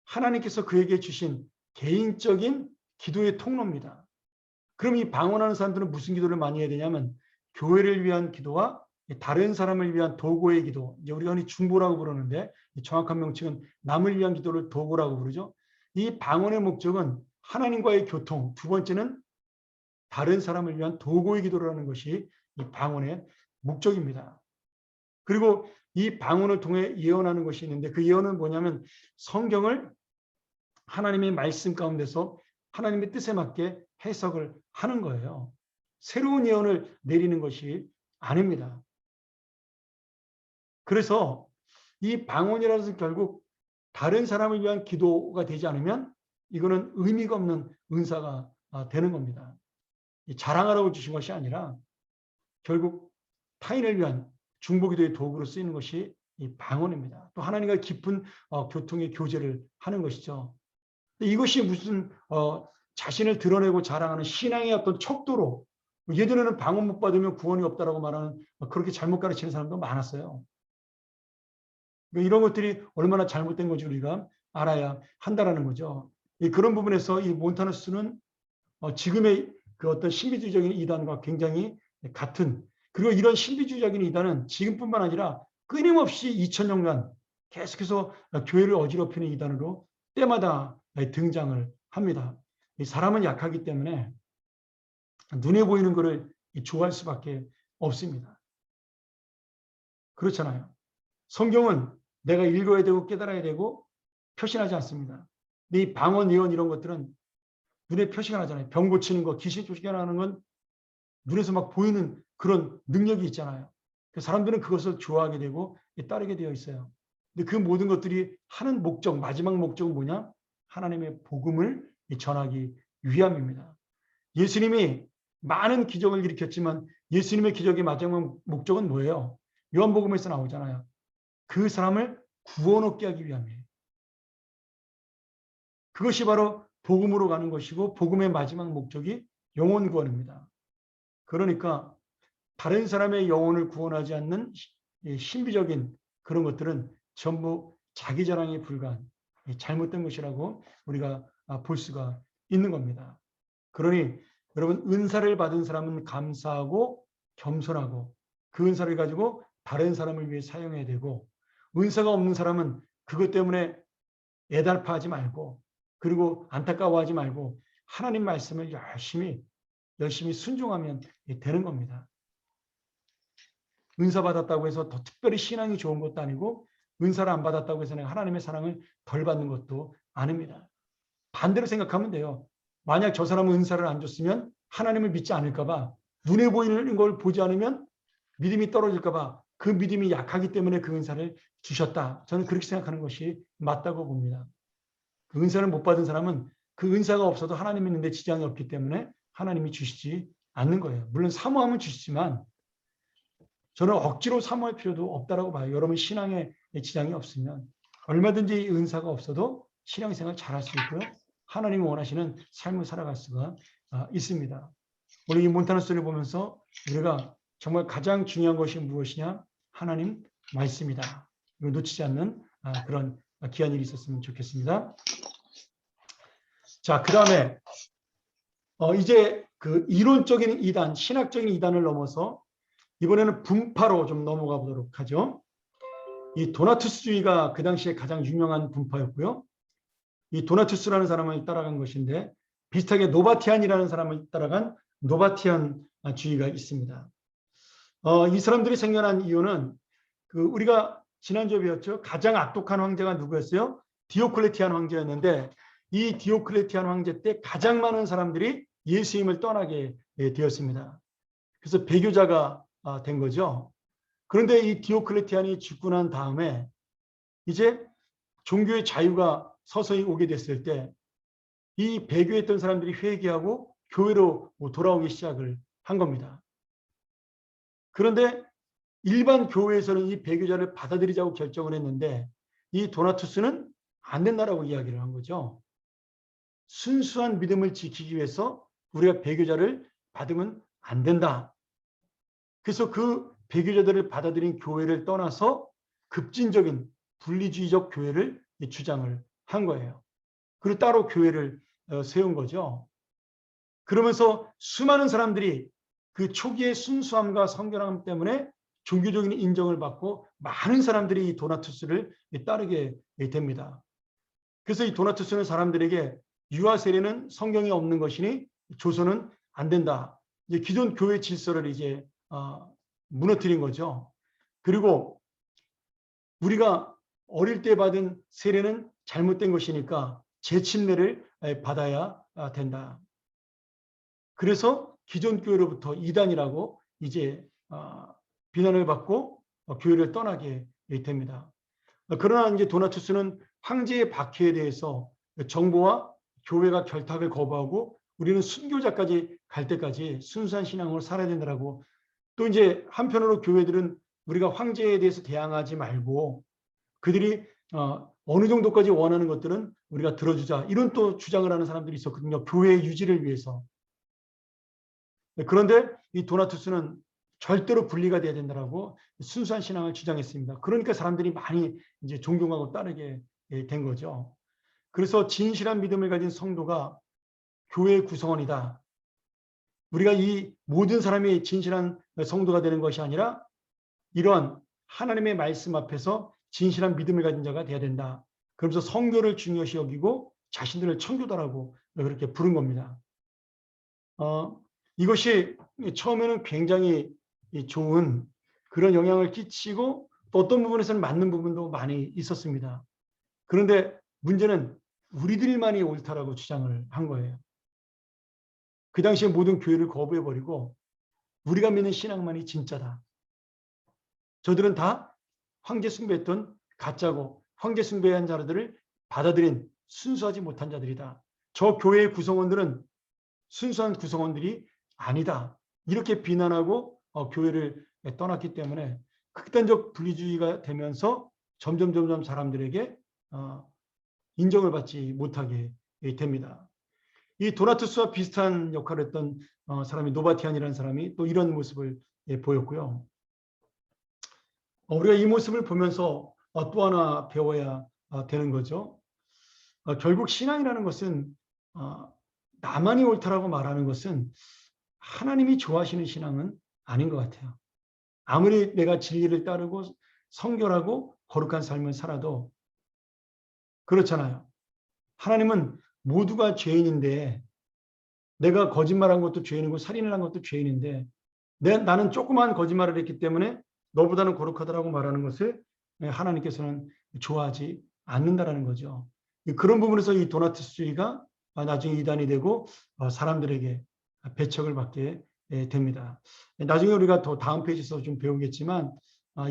하나님께서 그에게 주신 개인적인 기도의 통로입니다. 그럼 이 방언하는 사람들은 무슨 기도를 많이 해야 되냐면 교회를 위한 기도와 다른 사람을 위한 도구의 기도, 이제 우리가 흔히 중보라고 부르는데 정확한 명칭은 남을 위한 기도를 도구라고 부르죠. 이 방언의 목적은 하나님과의 교통, 두 번째는 다른 사람을 위한 도구의 기도를 하는 것이 이 방언의 목적입니다. 그리고 이 방언을 통해 예언하는 것이 있는데 그 예언은 뭐냐면 성경을 하나님의 말씀 가운데서 하나님의 뜻에 맞게 해석을 하는 거예요. 새로운 예언을 내리는 것이 아닙니다. 그래서 이 방언이라는 것은 결국 다른 사람을 위한 기도가 되지 않으면 이거는 의미가 없는 은사가 되는 겁니다. 자랑하라고 주신 것이 아니라 결국 타인을 위한 중보기도의 도구로 쓰이는 것이 이 방언입니다. 또 하나님과 깊은 교통의 교제를 하는 것이죠. 이것이 무슨 자신을 드러내고 자랑하는 신앙의 어떤 척도로 예전에는 방언 못 받으면 구원이 없다라고 말하는 그렇게 잘못 가르치는 사람도 많았어요. 이런 것들이 얼마나 잘못된 건지 우리가 알아야 한다라는 거죠. 그런 부분에서 이 몬타누스는 지금의 그 어떤 신비주의적인 이단과 굉장히 같은, 그리고 이런 신비주의적인 이단은 지금뿐만 아니라 끊임없이 2000년간 계속해서 교회를 어지럽히는 이단으로 때마다 등장을 합니다. 사람은 약하기 때문에 눈에 보이는 것을 좋아할 수밖에 없습니다. 그렇잖아요. 성경은 내가 읽어야 되고 깨달아야 되고 표신하지 않습니다. 근데 이 방언, 예언 이런 것들은 눈에 표시가 나잖아요. 병 고치는 거, 귀신 쫓겨나는 건 눈에서 막 보이는 그런 능력이 있잖아요. 사람들은 그것을 좋아하게 되고 따르게 되어 있어요. 근데 그 모든 것들이 하는 목적, 마지막 목적은 뭐냐? 하나님의 복음을 전하기 위함입니다. 예수님이 많은 기적을 일으켰지만 예수님의 기적의 마지막 목적은 뭐예요? 요한복음에서 나오잖아요. 그 사람을 구원 얻게 하기 위함이에요. 그것이 바로 복음으로 가는 것이고 복음의 마지막 목적이 영혼 구원입니다. 그러니까 다른 사람의 영혼을 구원하지 않는 신비적인 그런 것들은 전부 자기 자랑에 불과한 잘못된 것이라고 우리가 볼 수가 있는 겁니다. 그러니 여러분, 은사를 받은 사람은 감사하고 겸손하고 그 은사를 가지고 다른 사람을 위해 사용해야 되고, 은사가 없는 사람은 그것 때문에 애달파하지 말고 그리고 안타까워하지 말고 하나님 말씀을 열심히 순종하면 되는 겁니다. 은사 받았다고 해서 더 특별히 신앙이 좋은 것도 아니고 은사를 안 받았다고 해서 내가 하나님의 사랑을 덜 받는 것도 아닙니다. 반대로 생각하면 돼요. 만약 저 사람은 은사를 안 줬으면 하나님을 믿지 않을까 봐, 눈에 보이는 걸 보지 않으면 믿음이 떨어질까 봐 그 믿음이 약하기 때문에 그 은사를 주셨다. 저는 그렇게 생각하는 것이 맞다고 봅니다. 그 은사를 못 받은 사람은 그 은사가 없어도 하나님 있는데 지장이 없기 때문에 하나님이 주시지 않는 거예요. 물론 사모하면 주시지만 저는 억지로 사모할 필요도 없다라고 봐요. 여러분 신앙에 지장이 없으면 얼마든지 은사가 없어도 신앙생활 잘할 수 있고요. 하나님이 원하시는 삶을 살아갈 수가 있습니다. 오늘 이 몬타누스를 보면서 우리가 정말 가장 중요한 것이 무엇이냐? 하나님 말씀이다. 이거 놓치지 않는 그런 귀한 일이 있었으면 좋겠습니다. 자, 그 다음에 이제 그 이론적인 이단, 신학적인 이단을 넘어서 이번에는 분파로 좀 넘어가 보도록 하죠. 이 도나투스주의가 그 당시에 가장 유명한 분파였고요. 이 도나투스라는 사람을 따라간 것인데 비슷하게 노바티안이라는 사람을 따라간 노바티안주의가 있습니다. 이 사람들이 생겨난 이유는 그 우리가 지난주에 배웠죠. 가장 악독한 황제가 누구였어요? 디오클레티안 황제였는데 이 디오클레티안 황제 때 가장 많은 사람들이 예수님을 떠나게 되었습니다. 그래서 배교자가 된 거죠. 그런데 이 디오클레티안이 죽고 난 다음에 이제 종교의 자유가 서서히 오게 됐을 때 이 배교했던 사람들이 회개하고 교회로 돌아오기 시작을 한 겁니다. 그런데 일반 교회에서는 이 배교자를 받아들이자고 결정을 했는데 이 도나투스는 안 된다라고 이야기를 한 거죠. 순수한 믿음을 지키기 위해서 우리가 배교자를 받으면 안 된다. 그래서 그 배교자들을 받아들인 교회를 떠나서 급진적인 분리주의적 교회를 주장을 한 거예요. 그리고 따로 교회를 세운 거죠. 그러면서 수많은 사람들이 그 초기의 순수함과 성결함 때문에 종교적인 인정을 받고 많은 사람들이 이 도나투스를 따르게 됩니다. 그래서 이 도나투스는 사람들에게 유아 세례는 성경에 없는 것이니 조선은 안 된다. 이제 기존 교회 질서를 이제 무너뜨린 거죠. 그리고 우리가 어릴 때 받은 세례는 잘못된 것이니까 재침례를 받아야 된다. 그래서 기존 교회로부터 이단이라고 이제 비난을 받고 교회를 떠나게 됩니다. 그러나 이제 도나투스는 황제의 박해에 대해서 정부와 교회가 결탁을 거부하고 우리는 순교자까지 갈 때까지 순수한 신앙으로 살아야 된다라고 또 이제 한편으로 교회들은 우리가 황제에 대해서 대항하지 말고 그들이 어느 정도까지 원하는 것들은 우리가 들어주자 이런 또 주장을 하는 사람들이 있었거든요. 교회의 유지를 위해서. 그런데 이 도나투스는 절대로 분리가 돼야 된다라고 순수한 신앙을 주장했습니다. 그러니까 사람들이 많이 이제 존경하고 따르게 된 거죠. 그래서 진실한 믿음을 가진 성도가 교회의 구성원이다. 우리가 이 모든 사람이 진실한 성도가 되는 것이 아니라 이러한 하나님의 말씀 앞에서 진실한 믿음을 가진 자가 돼야 된다. 그러면서 성교를 중요시 여기고 자신들을 청교다라고 그렇게 부른 겁니다. 이것이 처음에는 굉장히 좋은 그런 영향을 끼치고 또 어떤 부분에서는 맞는 부분도 많이 있었습니다. 그런데 문제는 우리들만이 옳다라고 주장을 한 거예요. 그 당시에 모든 교회를 거부해버리고 우리가 믿는 신앙만이 진짜다. 저들은 다 황제 숭배했던 가짜고 황제 숭배한 자들을 받아들인 순수하지 못한 자들이다. 저 교회의 구성원들은 순수한 구성원들이 아니다. 이렇게 비난하고 교회를 떠났기 때문에 극단적 분리주의가 되면서 점점 사람들에게 인정을 받지 못하게 됩니다. 이 도나투스와 비슷한 역할을 했던 사람이 노바티안이라는 사람이 또 이런 모습을 보였고요. 우리가 이 모습을 보면서 또 하나 배워야 되는 거죠. 결국 신앙이라는 것은 나만이 옳다라고 말하는 것은 하나님이 좋아하시는 신앙은 아닌 것 같아요. 아무리 내가 진리를 따르고 성결하고 거룩한 삶을 살아도 그렇잖아요. 하나님은 모두가 죄인인데 내가 거짓말한 것도 죄인이고 살인을 한 것도 죄인인데 나는 조그만 거짓말을 했기 때문에 너보다는 거룩하다라고 말하는 것을 하나님께서는 좋아하지 않는다라는 거죠. 그런 부분에서 이 도나투스주의가 나중에 이단이 되고 사람들에게 배척을 받게 됩니다. 나중에 우리가 더 다음 페이지에서 좀 배우겠지만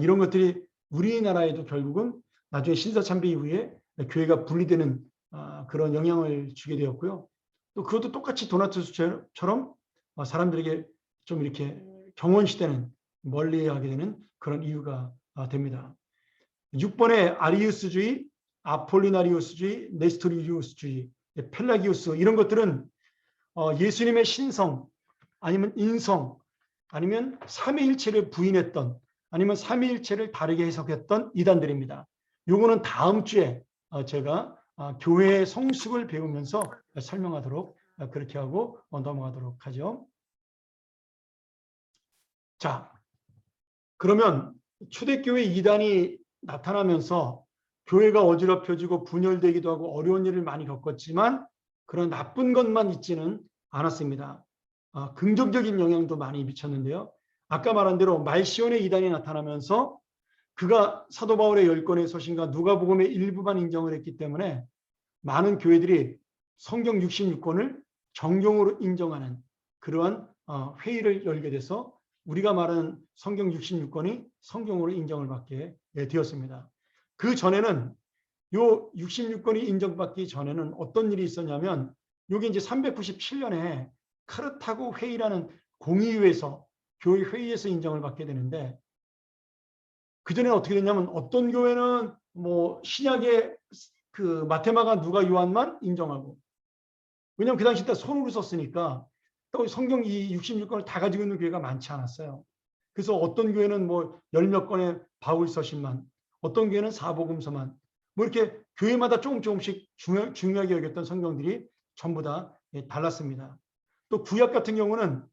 이런 것들이 우리나라에도 결국은 나중에 신사참배 이후에 교회가 분리되는 그런 영향을 주게 되었고요. 또 그것도 똑같이 도나투스처럼 사람들에게 좀 이렇게 경원시되는 멀리하게 되는 그런 이유가 됩니다. 6번의 아리우스주의, 아폴리나리우스주의, 네스토리우스주의, 펠라기우스 이런 것들은 예수님의 신성 아니면 인성 아니면 삼위일체를 부인했던 아니면 삼위일체를 다르게 해석했던 이단들입니다. 요거는 다음 주에 제가 교회의 성숙을 배우면서 설명하도록 그렇게 하고 넘어가도록 하죠. 자, 그러면 초대교회 이단이 나타나면서 교회가 어지럽혀지고 분열되기도 하고 어려운 일을 많이 겪었지만 그런 나쁜 것만 있지는 않았습니다. 긍정적인 영향도 많이 미쳤는데요. 아까 말한 대로 말시온의 이단이 나타나면서 그가 사도 바울의 10권의 서신과 누가복음의 일부만 인정을 했기 때문에 많은 교회들이 성경 66권을 정경으로 인정하는 그러한 회의를 열게 돼서 우리가 말하는 성경 66권이 성경으로 인정을 받게 되었습니다. 그 전에는 요 66권이 인정받기 전에는 어떤 일이 있었냐면 여기 이제 397년에 카르타고 회의라는 공의회에서 교회 회의에서 인정을 받게 되는데 그전에는 어떻게 됐냐면 어떤 교회는 뭐 신약의 그 마테마가 누가 요한만 인정하고 왜냐하면 그 당시 때 손으로 썼으니까 또 성경 이 66권을 다 가지고 있는 교회가 많지 않았어요. 그래서 어떤 교회는 뭐 열 몇 권의 바울 서신만 어떤 교회는 사복음서만 뭐 이렇게 교회마다 조금씩 중요하게 여겼던 성경들이 전부 다 달랐습니다. 또 구약 같은 경우는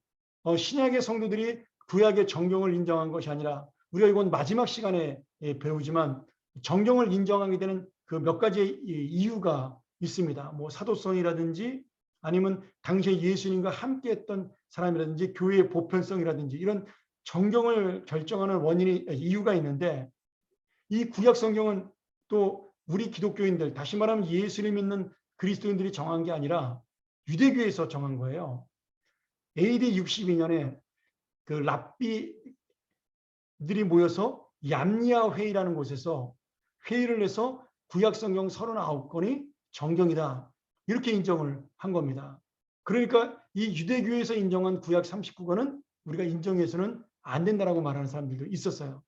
신약의 성도들이 구약의 정경을 인정한 것이 아니라 우리가 이건 마지막 시간에 배우지만 정경을 인정하게 되는 그 몇 가지의 이유가 있습니다. 뭐 사도성이라든지 아니면 당시에 예수님과 함께했던 사람이라든지 교회의 보편성이라든지 이런 정경을 결정하는 원인이 이유가 있는데 이 구약 성경은 또 우리 기독교인들 다시 말하면 예수를 믿는 그리스도인들이 정한 게 아니라 유대교에서 정한 거예요. AD 62년에 그 랍비들이 모여서 얌리아 회의라는 곳에서 회의를 해서 구약 성경 39권이 정경이다. 이렇게 인정을 한 겁니다. 그러니까 이 유대교에서 인정한 구약 39권은 우리가 인정해서는 안 된다라고 말하는 사람들도 있었어요.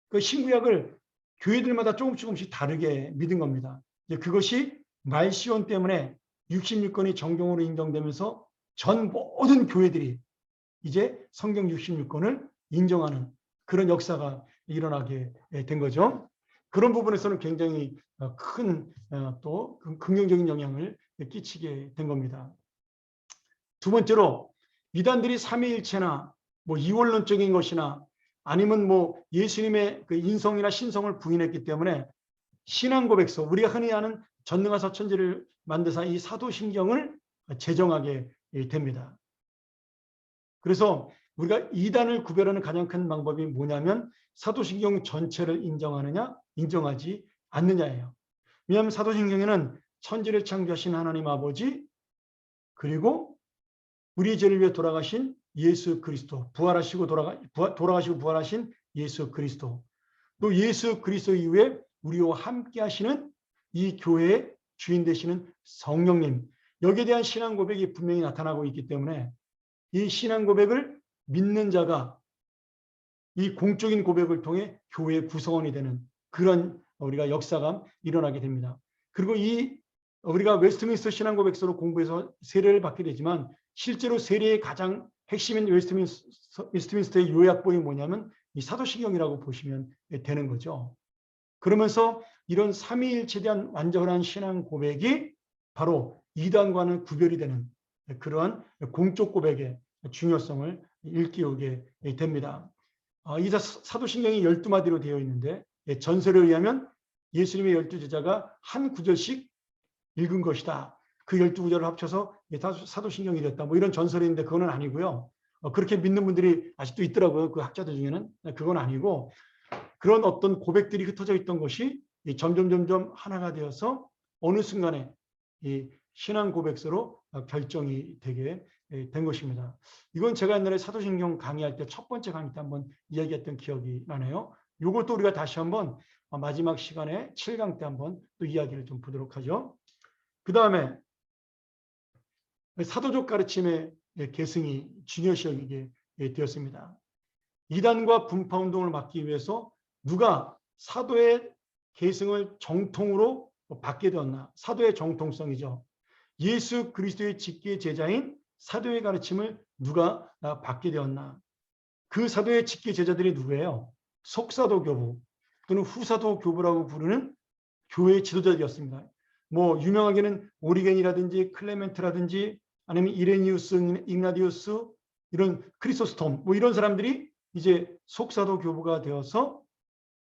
그 신구약을 교회들마다 조금씩 다르게 믿은 겁니다. 그것이 말시온 때문에 66권이 정경으로 인정되면서 전 모든 교회들이 이제 성경 66권을 인정하는 그런 역사가 일어나게 된 거죠. 그런 부분에서는 굉장히 큰 또 긍정적인 영향을 끼치게 된 겁니다. 두 번째로 이단들이 삼위일체나 뭐 이원론적인 것이나 아니면 뭐 예수님의 그 인성이나 신성을 부인했기 때문에 신앙고백서 우리가 흔히 아는 전능하사 천지를 만드사 이 사도신경을 제정하게 됩니다. 그래서 우리가 이단을 구별하는 가장 큰 방법이 뭐냐면 사도신경 전체를 인정하느냐 인정하지 않느냐예요. 왜냐하면 사도신경에는 천지를 창조하신 하나님 아버지 그리고 우리 죄를 위해 돌아가신 예수 그리스도 돌아가시고 부활하신 예수 그리스도 또 예수 그리스도 이후에 우리와 함께 하시는 이 교회의 주인 되시는 성령님 여기에 대한 신앙 고백이 분명히 나타나고 있기 때문에 이 신앙 고백을 믿는 자가 이 공적인 고백을 통해 교회의 구성원이 되는 그런 우리가 역사가 일어나게 됩니다. 그리고 이 우리가 웨스트민스터 신앙 고백서로 공부해서 세례를 받게 되지만 실제로 세례의 가장 핵심인 웨스트민스터의 요약본이 뭐냐면 이 사도신경이라고 보시면 되는 거죠. 그러면서 이런 삼위일체에 대한 완전한 신앙 고백이 바로 이단과는 구별이 되는 그러한 공적 고백의 중요성을 일깨우게 됩니다. 이 사도신경이 12마디로 되어 있는데 전설에 의하면 예수님의 12제자가 한 구절씩 읽은 것이다. 그 12구절을 합쳐서 사도신경이 됐다. 뭐 이런 전설이 있는데 그건 아니고요. 그렇게 믿는 분들이 아직도 있더라고요. 그 학자들 중에는. 그건 아니고 그런 어떤 고백들이 흩어져 있던 것이 점점 하나가 되어서 어느 순간에 이 신앙 고백서로 결정이 되게 된 것입니다. 이건 제가 옛날에 사도신경 강의할 때 첫 번째 강의 때 한번 이야기했던 기억이 나네요. 이것도 우리가 다시 한번 마지막 시간에 7강 때 한번 또 이야기를 좀 보도록 하죠. 그 다음에 사도적 가르침의 계승이 중요시 여기게 되었습니다. 이단과 분파운동을 막기 위해서 누가 사도의 계승을 정통으로 받게 되었나? 사도의 정통성이죠. 예수 그리스도의 직계 제자인 사도의 가르침을 누가 받게 되었나? 그 사도의 직계 제자들이 누구예요? 속사도 교부 또는 후사도 교부라고 부르는 교회 지도자들이었습니다. 뭐 유명하게는 오리겐이라든지 클레멘트라든지 아니면 이레니우스, ig나디우스, 이런 크리소스톰 뭐 이런 사람들이 이제 속사도 교부가 되어서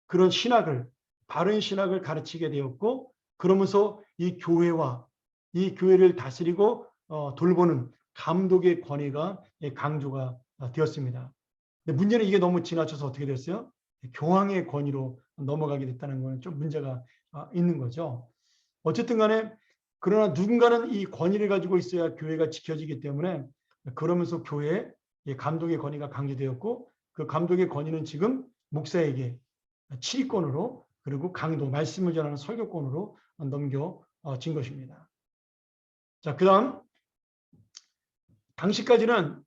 그런 신학을, 바른 신학을 가르치게 되었고, 그러면서 이 교회와 이 교회를 다스리고 돌보는 감독의 권위가 강조가 되었습니다. 근데 문제는 이게 너무 지나쳐서 어떻게 됐어요? 교황의 권위로 넘어가게 됐다는 것은 좀 문제가 있는 거죠. 어쨌든 간에 그러나 누군가는 이 권위를 가지고 있어야 교회가 지켜지기 때문에, 그러면서 교회에 감독의 권위가 강조되었고, 그 감독의 권위는 지금 목사에게 치리권으로, 그리고 강도, 말씀을 전하는 설교권으로 넘겨진 것입니다. 자, 그 다음 당시까지는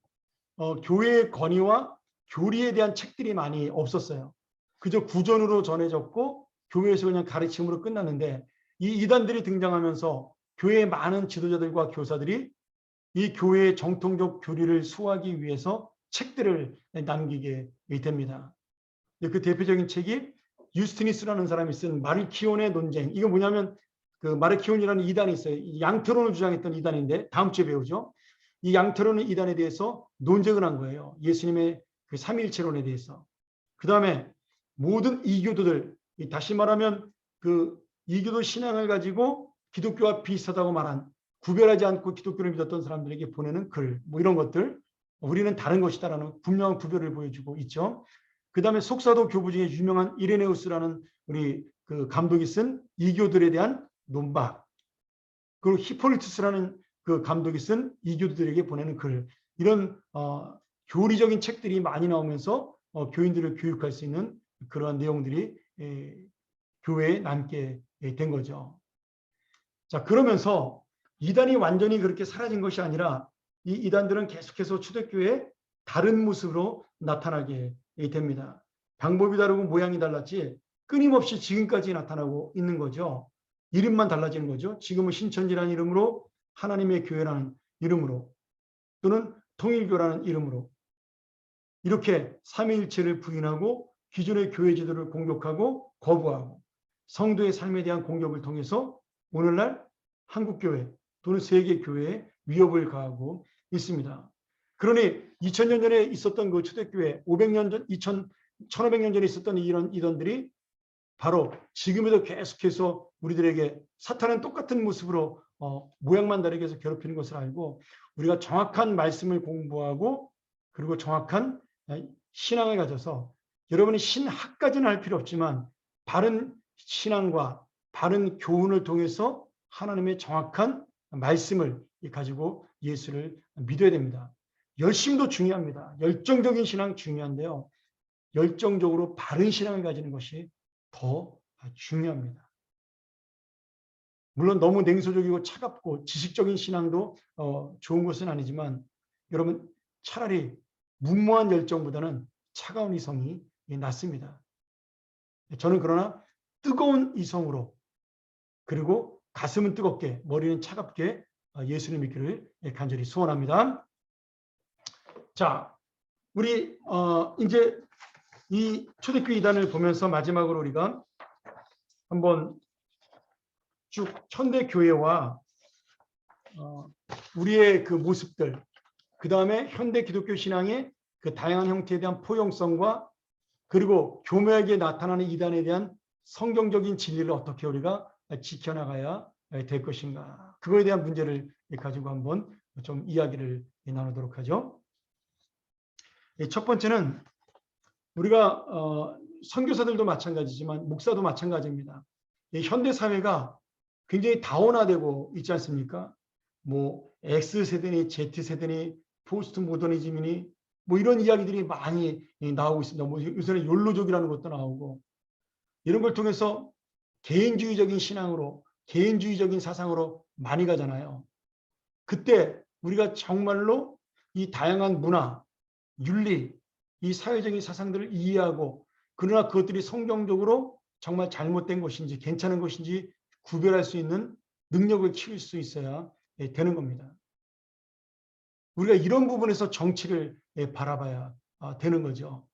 교회의 권위와 교리에 대한 책들이 많이 없었어요. 그저 구전으로 전해졌고 교회에서 그냥 가르침으로 끝났는데, 이 이단들이 등장하면서 교회의 많은 지도자들과 교사들이 이 교회의 정통적 교리를 수호하기 위해서 책들을 남기게 됩니다. 그 대표적인 책이 유스티니스라는 사람이 쓴 마르키온의 논쟁. 이거 뭐냐면 그 마르키온이라는 이단이 있어요. 양태론을 주장했던 이단인데 다음 주에 배우죠. 이 양태론의 이단에 대해서 논쟁을 한 거예요. 예수님의 그 삼위일체론에 대해서. 그 다음에 모든 이교도들, 다시 말하면 그 이교도 신앙을 가지고 기독교와 비슷하다고 말한, 구별하지 않고 기독교를 믿었던 사람들에게 보내는 글, 뭐 이런 것들, 우리는 다른 것이다라는 분명한 구별을 보여주고 있죠. 그 다음에 속사도 교부 중에 유명한 이레네우스라는 우리 그 감독이 쓴 이교들에 대한 논박, 그리고 히폴리투스라는 그 감독이 쓴 이교들에게 보내는 글, 이런 교리적인 책들이 많이 나오면서 교인들을 교육할 수 있는 그러한 내용들이 교회에 남게 된 거죠. 자, 그러면서 이단이 완전히 그렇게 사라진 것이 아니라 이 이단들은 계속해서 초대교회에 다른 모습으로 나타나게 됩니다. 방법이 다르고 모양이 달랐지 끊임없이 지금까지 나타나고 있는 거죠. 이름만 달라지는 거죠. 지금은 신천지라는 이름으로, 하나님의 교회라는 이름으로, 또는 통일교라는 이름으로 이렇게 삼위일체를 부인하고 기존의 교회 제도를 공격하고 거부하고 성도의 삶에 대한 공격을 통해서 오늘날 한국교회 또는 세계교회에 위협을 가하고 있습니다. 그러니 2000년 전에 있었던 그 초대교회, 500년 전, 1500년 전에 있었던 이런 이단들이 바로 지금에도 계속해서 우리들에게 사탄은 똑같은 모습으로 모양만 다르게 해서 괴롭히는 것을 알고, 우리가 정확한 말씀을 공부하고 그리고 정확한 신앙을 가져서, 여러분이 신학까지는 할 필요 없지만 바른 신앙과 바른 교훈을 통해서 하나님의 정확한 말씀을 가지고 예수를 믿어야 됩니다. 열심도 중요합니다. 열정적인 신앙 중요한데요. 열정적으로 바른 신앙을 가지는 것이 더 중요합니다. 물론 너무 냉소적이고 차갑고 지식적인 신앙도 좋은 것은 아니지만, 여러분 차라리 무모한 열정보다는 차가운 이성이 낫습니다. 저는 그러나 뜨거운 이성으로, 그리고 가슴은 뜨겁게 머리는 차갑게 예수를 믿기를 간절히 소원합니다. 자, 우리 이제 이 초대교회 이단을 보면서 마지막으로 우리가 한번 쭉 현대 교회와 우리의 그 모습들, 그 다음에 현대 기독교 신앙의 그 다양한 형태에 대한 포용성과, 그리고 교묘하게 나타나는 이단에 대한 성경적인 진리를 어떻게 우리가 지켜나가야 될 것인가, 그거에 대한 문제를 가지고 한번 좀 이야기를 나누도록 하죠. 첫 번째는 우리가 선교사들도 마찬가지지만 목사도 마찬가지입니다. 현대 사회가 굉장히 다원화되고 있지 않습니까? 뭐 X세대니 Z세대니 포스트 모더니즘이니 뭐 이런 이야기들이 많이 나오고 있습니다. 뭐 요새는 욜로족이라는 것도 나오고, 이런 걸 통해서 개인주의적인 신앙으로, 개인주의적인 사상으로 많이 가잖아요. 그때 우리가 정말로 이 다양한 문화, 윤리, 이 사회적인 사상들을 이해하고, 그러나 그것들이 성경적으로 정말 잘못된 것인지 괜찮은 것인지 구별할 수 있는 능력을 키울 수 있어야 되는 겁니다. 우리가 이런 부분에서 정치를 바라봐야 되는 거죠.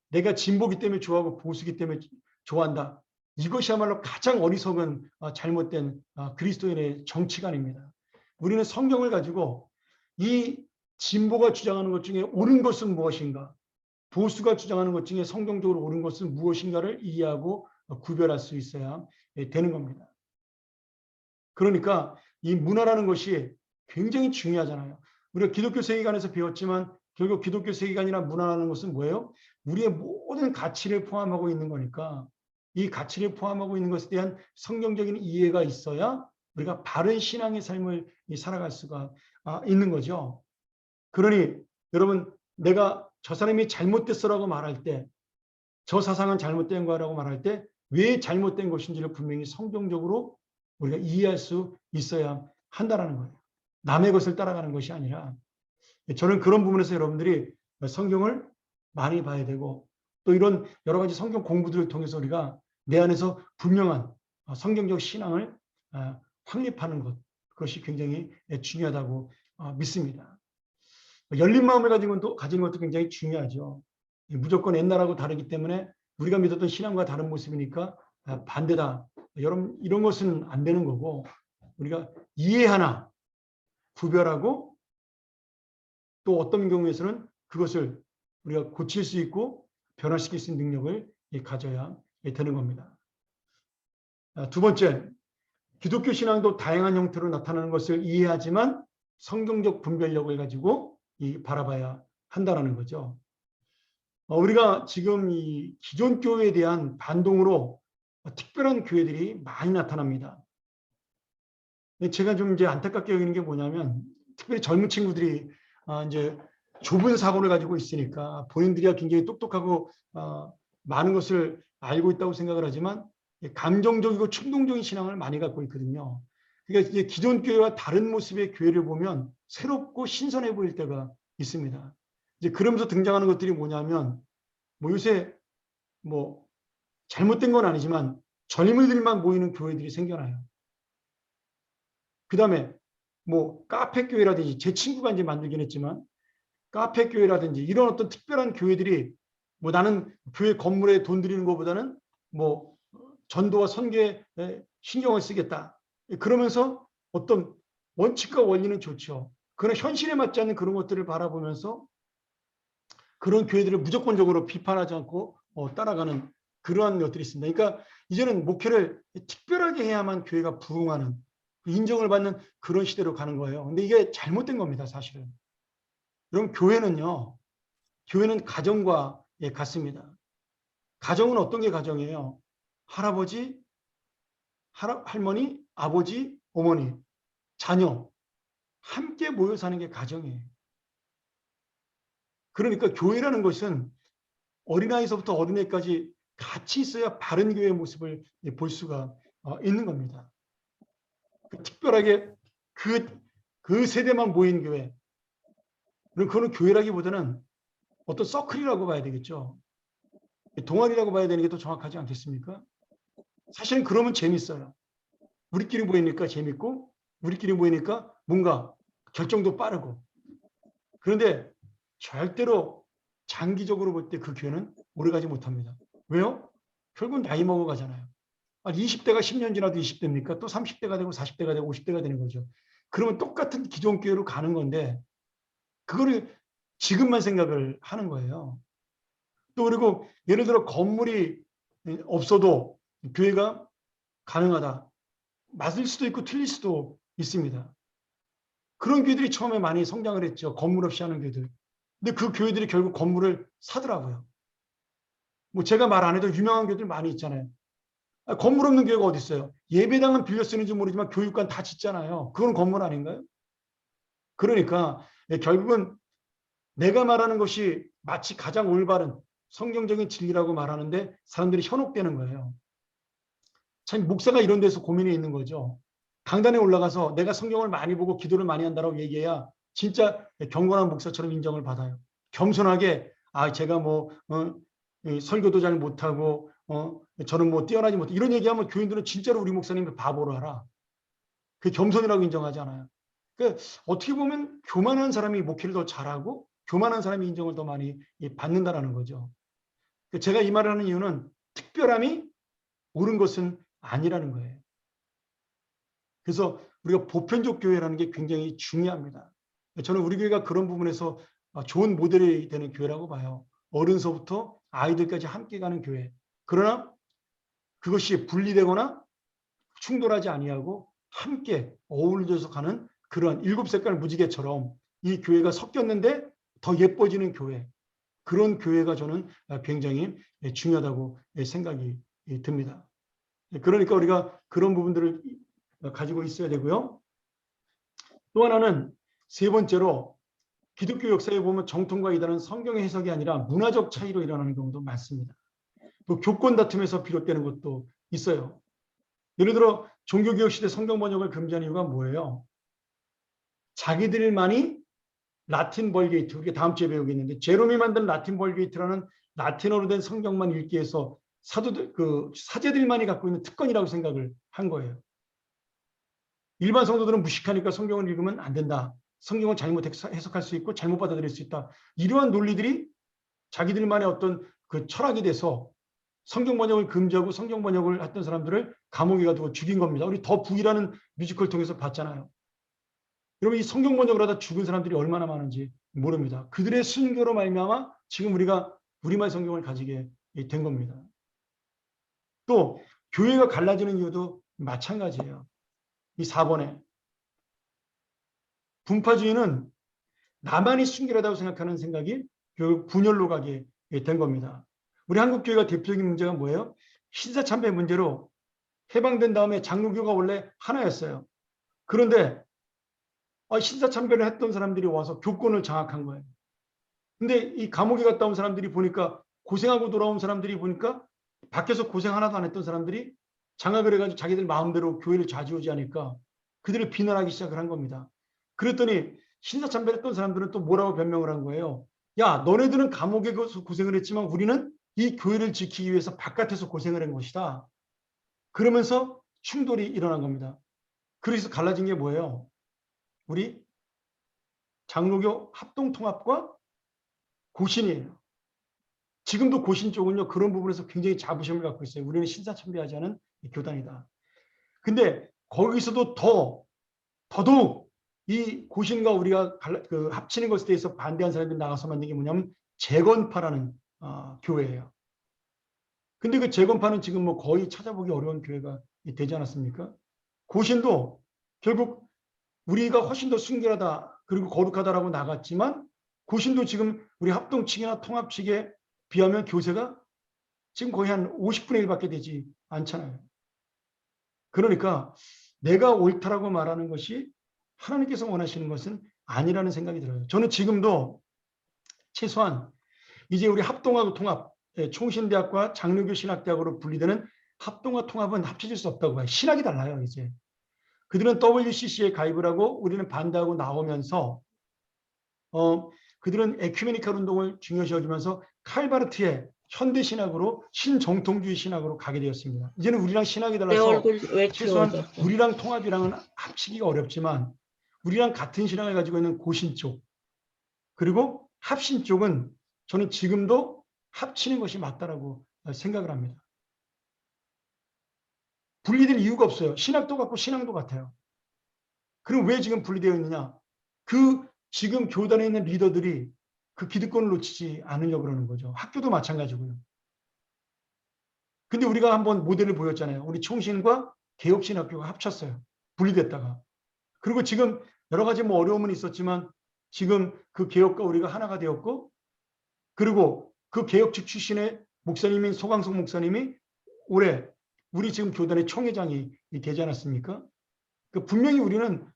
내가 진보기 때문에 좋아하고 보수기 때문에 좋아한다. 이것이야말로 가장 어리석은 잘못된 그리스도인의 정치관입니다. 우리는 성경을 가지고 이 진보가 주장하는 것 중에 옳은 것은 무엇인가, 보수가 주장하는 것 중에 성경적으로 옳은 것은 무엇인가를 이해하고 구별할 수 있어야 되는 겁니다. 그러니까 이 문화라는 것이 굉장히 중요하잖아요. 우리가 기독교 세계관에서 배웠지만 결국 기독교 세계관이나 문화라는 것은 뭐예요? 우리의 모든 가치를 포함하고 있는 거니까 이 가치를 포함하고 있는 것에 대한 성경적인 이해가 있어야 우리가 바른 신앙의 삶을 살아갈 수가 있는 거죠. 그러니 여러분, 내가 저 사람이 잘못됐어라고 말할 때, 저 사상은 잘못된 거라고 말할 때 왜 잘못된 것인지를 분명히 성경적으로 우리가 이해할 수 있어야 한다는 거예요. 남의 것을 따라가는 것이 아니라. 저는 그런 부분에서 여러분들이 성경을 많이 봐야 되고, 또 이런 여러 가지 성경 공부들을 통해서 우리가 내 안에서 분명한 성경적 신앙을 확립하는 것, 그것이 굉장히 중요하다고 믿습니다. 열린 마음을 가진 것도 굉장히 중요하죠. 무조건 옛날하고 다르기 때문에 우리가 믿었던 신앙과 다른 모습이니까 반대다. 여러분, 이런 것은 안 되는 거고, 우리가 이해하나 구별하고, 또 어떤 경우에서는 그것을 우리가 고칠 수 있고 변화시킬 수 있는 능력을 가져야 되는 겁니다. 두 번째, 기독교 신앙도 다양한 형태로 나타나는 것을 이해하지만 성경적 분별력을 가지고 바라봐야 한다는 거죠. 우리가 지금 이 기존 교회에 대한 반동으로 특별한 교회들이 많이 나타납니다. 제가 좀 이제 안타깝게 여기는 게 뭐냐면, 특별히 젊은 친구들이 이제 좁은 사고를 가지고 있으니까 본인들이야 굉장히 똑똑하고 많은 것을 알고 있다고 생각을 하지만 감정적이고 충동적인 신앙을 많이 갖고 있거든요. 그러니까 이제 기존 교회와 다른 모습의 교회를 보면 새롭고 신선해 보일 때가 있습니다. 이제 그러면서 등장하는 것들이 뭐냐면, 요새 잘못된 건 아니지만 젊은이들만 모이는 교회들이 생겨나요. 그 다음에 카페 교회라든지, 제 친구가 이제 만들긴 했지만 카페 교회라든지 이런 어떤 특별한 교회들이 나는 교회 건물에 돈 들이는 것보다는 전도와 선교에 신경을 쓰겠다. 그러면서 어떤 원칙과 원리는 좋죠. 그러나 현실에 맞지 않는 그런 것들을 바라보면서 그런 교회들을 무조건적으로 비판하지 않고 따라가는 그러한 것들이 있습니다. 그러니까 이제는 목회를 특별하게 해야만 교회가 부흥하는, 인정을 받는 그런 시대로 가는 거예요. 근데 이게 잘못된 겁니다, 사실은. 여러분, 교회는 가정과 같습니다. 가정은 어떤 게 가정이에요? 할아버지, 할머니, 아버지, 어머니, 자녀 함께 모여 사는 게 가정이에요. 그러니까 교회라는 것은 어린아이서부터 어린애까지 같이 있어야 바른 교회의 모습을 볼 수가 있는 겁니다. 특별하게 그 세대만 모인 교회, 그거는 교회라기보다는 어떤 서클이라고 봐야 되겠죠. 동아리라고 봐야 되는 게 더 정확하지 않겠습니까? 사실은 그러면 재밌어요. 우리끼리 모이니까 재밌고, 우리끼리 모이니까 뭔가 결정도 빠르고. 그런데 절대로 장기적으로 볼 때 그 교회는 오래가지 못합니다. 왜요? 결국은 나이 먹어가잖아요. 20대가 10년 지나도 20대입니까? 또 30대가 되고 40대가 되고 50대가 되는 거죠. 그러면 똑같은 기존 교회로 가는 건데 그거를 지금만 생각을 하는 거예요. 또 그리고 예를 들어 건물이 없어도 교회가 가능하다. 맞을 수도 있고 틀릴 수도 있습니다. 그런 교회들이 처음에 많이 성장을 했죠. 건물 없이 하는 교회들. 근데 그 교회들이 결국 건물을 사더라고요. 제가 말 안 해도 유명한 교회들 많이 있잖아요. 건물 없는 교회가 어디 있어요? 예배당은 빌려 쓰는지 모르지만 교육관 다 짓잖아요. 그건 건물 아닌가요? 그러니까 결국은 내가 말하는 것이 마치 가장 올바른 성경적인 진리라고 말하는데 사람들이 현혹되는 거예요. 참 목사가 이런 데서 고민이 있는 거죠. 강단에 올라가서 내가 성경을 많이 보고 기도를 많이 한다고 얘기해야 진짜 경건한 목사처럼 인정을 받아요. 겸손하게 제가 설교도 잘 못하고 저는 뛰어나지 못해 이런 얘기하면 교인들은 진짜로 우리 목사님을 바보로 알아. 그게 겸손이라고 인정하지 않아요. 그러니까 어떻게 보면 교만한 사람이 목회를 더 잘하고 교만한 사람이 인정을 더 많이 받는다라는 거죠. 제가 이 말을 하는 이유는 특별함이 옳은 것은 아니라는 거예요. 그래서 우리가 보편적 교회라는 게 굉장히 중요합니다. 저는 우리 교회가 그런 부분에서 좋은 모델이 되는 교회라고 봐요. 어른서부터 아이들까지 함께 가는 교회. 그러나 그것이 분리되거나 충돌하지 아니하고 함께 어울려서 가는 그런 일곱 색깔 무지개처럼 이 교회가 섞였는데 더 예뻐지는 교회. 그런 교회가 저는 굉장히 중요하다고 생각이 듭니다. 그러니까 우리가 그런 부분들을 가지고 있어야 되고요. 또 하나는 세 번째로 기독교 역사에 보면 정통과 이단은 성경의 해석이 아니라 문화적 차이로 일어나는 경우도 많습니다. 또 교권 다툼에서 비롯되는 것도 있어요. 예를 들어 종교개혁 시대 성경 번역을 금지한 이유가 뭐예요? 자기들만이 라틴 벌게이트, 그게 다음 주에 배우겠는데 제롬이 만든 라틴 벌게이트라는 라틴어로 된 성경만 읽기 위해서 사제들만이 갖고 있는 특권이라고 생각을 한 거예요. 일반 성도들은 무식하니까 성경을 읽으면 안 된다. 성경을 잘못 해석할 수 있고 잘못 받아들일 수 있다. 이러한 논리들이 자기들만의 어떤 그 철학이 돼서 성경 번역을 금지하고 성경 번역을 했던 사람들을 감옥에 가두고 죽인 겁니다. 우리 더 북이라는 뮤지컬 통해서 봤잖아요. 여러분 이 성경 번역을 하다 죽은 사람들이 얼마나 많은지 모릅니다. 그들의 순교로 말미암아 지금 우리가 우리말 성경을 가지게 된 겁니다. 또 교회가 갈라지는 이유도 마찬가지예요. 이 4번에 분파주의는 나만이 순결하다고 생각하는 생각이 결국 분열로 가게 된 겁니다. 우리 한국교회가 대표적인 문제가 뭐예요? 신사참배 문제로 해방된 다음에 장로교가 원래 하나였어요. 그런데 신사참배를 했던 사람들이 와서 교권을 장악한 거예요. 근데 이 감옥에 갔다 온 사람들이 보니까 고생하고 돌아온 사람들이 보니까 밖에서 고생 하나도 안 했던 사람들이 장악을 해가지고 자기들 마음대로 교회를 좌지우지하니까 그들을 비난하기 시작을 한 겁니다. 그랬더니 신사참배를 했던 사람들은 또 뭐라고 변명을 한 거예요. 야, 너네들은 감옥에 가서 고생을 했지만 우리는 이 교회를 지키기 위해서 바깥에서 고생을 한 것이다. 그러면서 충돌이 일어난 겁니다. 그래서 갈라진 게 뭐예요? 우리 장로교 합동통합과 고신이에요. 지금도 고신 쪽은요, 그런 부분에서 굉장히 자부심을 갖고 있어요. 우리는 신사참배하지 않은 교단이다. 근데 거기서도 더더욱 이 고신과 우리가 합치는 것에 대해서 반대한 사람들이 나가서 만든 게 뭐냐면 재건파라는 교회예요. 근데 그 재건파는 지금 뭐 거의 찾아보기 어려운 교회가 되지 않았습니까? 고신도 결국 우리가 훨씬 더 순결하다 그리고 거룩하다라고 나갔지만 고신도 지금 우리 합동 측이나 통합 측에 비하면 교세가 지금 거의 한 50분의 1밖에 되지 않잖아요. 그러니까 내가 옳다라고 말하는 것이 하나님께서 원하시는 것은 아니라는 생각이 들어요. 저는 지금도 최소한 이제 우리 합동하고 통합, 총신대학과 장로교 신학대학으로 분리되는 합동과 통합은 합쳐질 수 없다고 봐요. 신학이 달라요, 이제. 그들은 WCC에 가입을 하고 우리는 반대하고 나오면서 그들은 에큐메니칼 운동을 중요시 여기면서 칼바르트의 현대신학으로 신정통주의 신학으로 가게 되었습니다. 이제는 우리랑 신학이 내 달라서 얼굴 왜 최소한 지워졌어? 우리랑 통합이랑은 합치기가 어렵지만 우리랑 같은 신앙을 가지고 있는 고신 쪽 그리고 합신 쪽은 저는 지금도 합치는 것이 맞다라고 생각을 합니다. 분리될 이유가 없어요. 신학도 같고 신앙도 같아요. 그럼 왜 지금 분리되어 있느냐? 지금 교단에 있는 리더들이 그 기득권을 놓치지 않으려고 그러는 거죠. 학교도 마찬가지고요. 근데 우리가 한번 모델을 보였잖아요. 우리 총신과 개혁신학교가 합쳤어요. 분리됐다가. 그리고 지금 여러 가지 뭐 어려움은 있었지만 지금 그 개혁과 우리가 하나가 되었고 그리고 그 개혁 측 출신의 목사님인 소강석 목사님이 올해 우리 지금 교단의 총회장이 되지 않았습니까? 분명히 우리는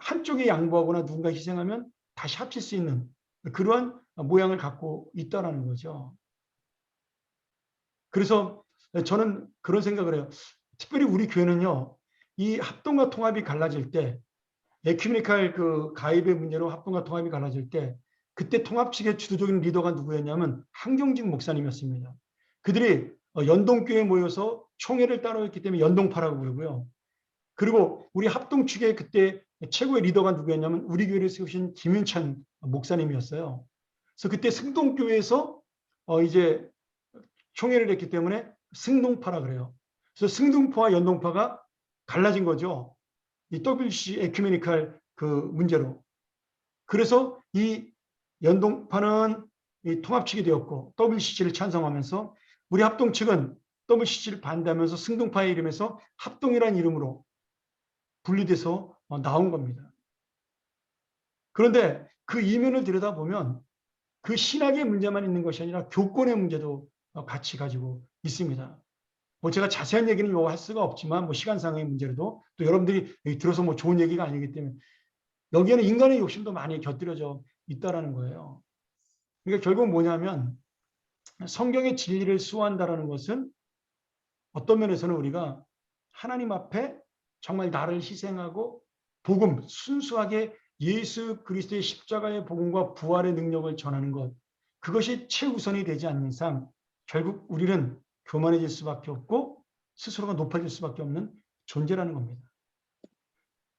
한쪽에 양보하거나 누군가 희생하면 다시 합칠 수 있는 그러한 모양을 갖고 있다는 거죠. 그래서 저는 그런 생각을 해요. 특별히 우리 교회는요. 이 합동과 통합이 갈라질 때 에큐메니칼 가입의 문제로 합동과 통합이 갈라질 때 그때 통합 측의 주도적인 리더가 누구였냐면 한경직 목사님이었습니다. 그들이 연동교회에 모여서 총회를 따로 했기 때문에 연동파라고 부르고요. 그리고 우리 합동 측의 그때 최고의 리더가 누구였냐면 우리 교회를 세우신 김윤찬 목사님이었어요. 그래서 그때 승동교회에서 이제 총회를 했기 때문에 승동파라 그래요. 그래서 승동파와 연동파가 갈라진 거죠. 이 WC 에큐메니칼 그 문제로. 그래서 이 연동파는 이 통합측이 되었고 WCC를 찬성하면서 우리 합동 측은 WCC를 반대하면서 승동파의 이름에서 합동이라는 이름으로 분리돼서 나온 겁니다. 그런데 그 이면을 들여다보면 그 신학의 문제만 있는 것이 아니라 교권의 문제도 같이 가지고 있습니다. 뭐 제가 자세한 얘기는 할 수가 없지만 뭐 시간상의 문제로도 또 여러분들이 들어서 뭐 좋은 얘기가 아니기 때문에 여기에는 인간의 욕심도 많이 곁들여져 있다라는 거예요. 그러니까 결국 뭐냐면 성경의 진리를 수호한다라는 것은 어떤 면에서는 우리가 하나님 앞에 정말 나를 희생하고 복음, 순수하게 예수 그리스도의 십자가의 복음과 부활의 능력을 전하는 것, 그것이 최우선이 되지 않는 이상 결국 우리는 교만해질 수밖에 없고 스스로가 높아질 수밖에 없는 존재라는 겁니다.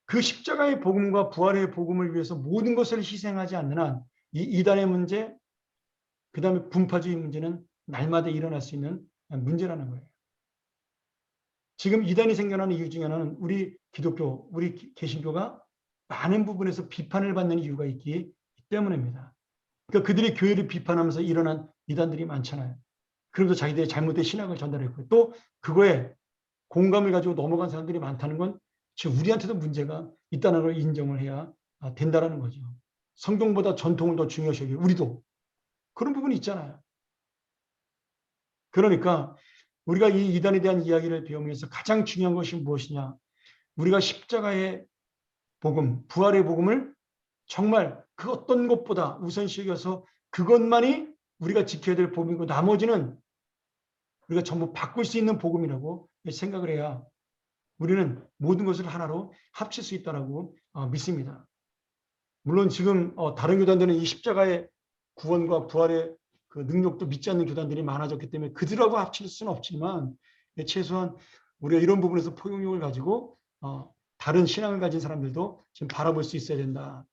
그 십자가의 복음과 부활의 복음을 위해서 모든 것을 희생하지 않는 한 이 이단의 문제, 그 다음에 분파주의 문제는 날마다 일어날 수 있는 문제라는 거예요. 지금 이단이 생겨나는 이유 중에 하나는 우리 기독교, 우리 개신교가 많은 부분에서 비판을 받는 이유가 있기 때문입니다. 그러니까 그들이 교회를 비판하면서 일어난 이단들이 많잖아요. 그러면서 자기들의 잘못된 신학을 전달했고 또 그거에 공감을 가지고 넘어간 사람들이 많다는 건 지금 우리한테도 문제가 있다는 걸 인정을 해야 된다는 거죠. 성경보다 전통을 더 중요시 여기고 우리도 그런 부분이 있잖아요. 그러니까 우리가 이 이단에 대한 이야기를 배우면서 가장 중요한 것이 무엇이냐. 우리가 십자가의 복음, 부활의 복음을 정말 그 어떤 것보다 우선시 여겨서 그것만이 우리가 지켜야 될 복음이고 나머지는 우리가 전부 바꿀 수 있는 복음이라고 생각을 해야 우리는 모든 것을 하나로 합칠 수 있다고 믿습니다. 물론 지금 다른 교단들은 이 십자가의 구원과 부활의 그 능력도 믿지 않는 교단들이 많아졌기 때문에 그들하고 합칠 수는 없지만 최소한 우리가 이런 부분에서 포용력을 가지고 다른 신앙을 가진 사람들도 지금 바라볼 수 있어야 된다.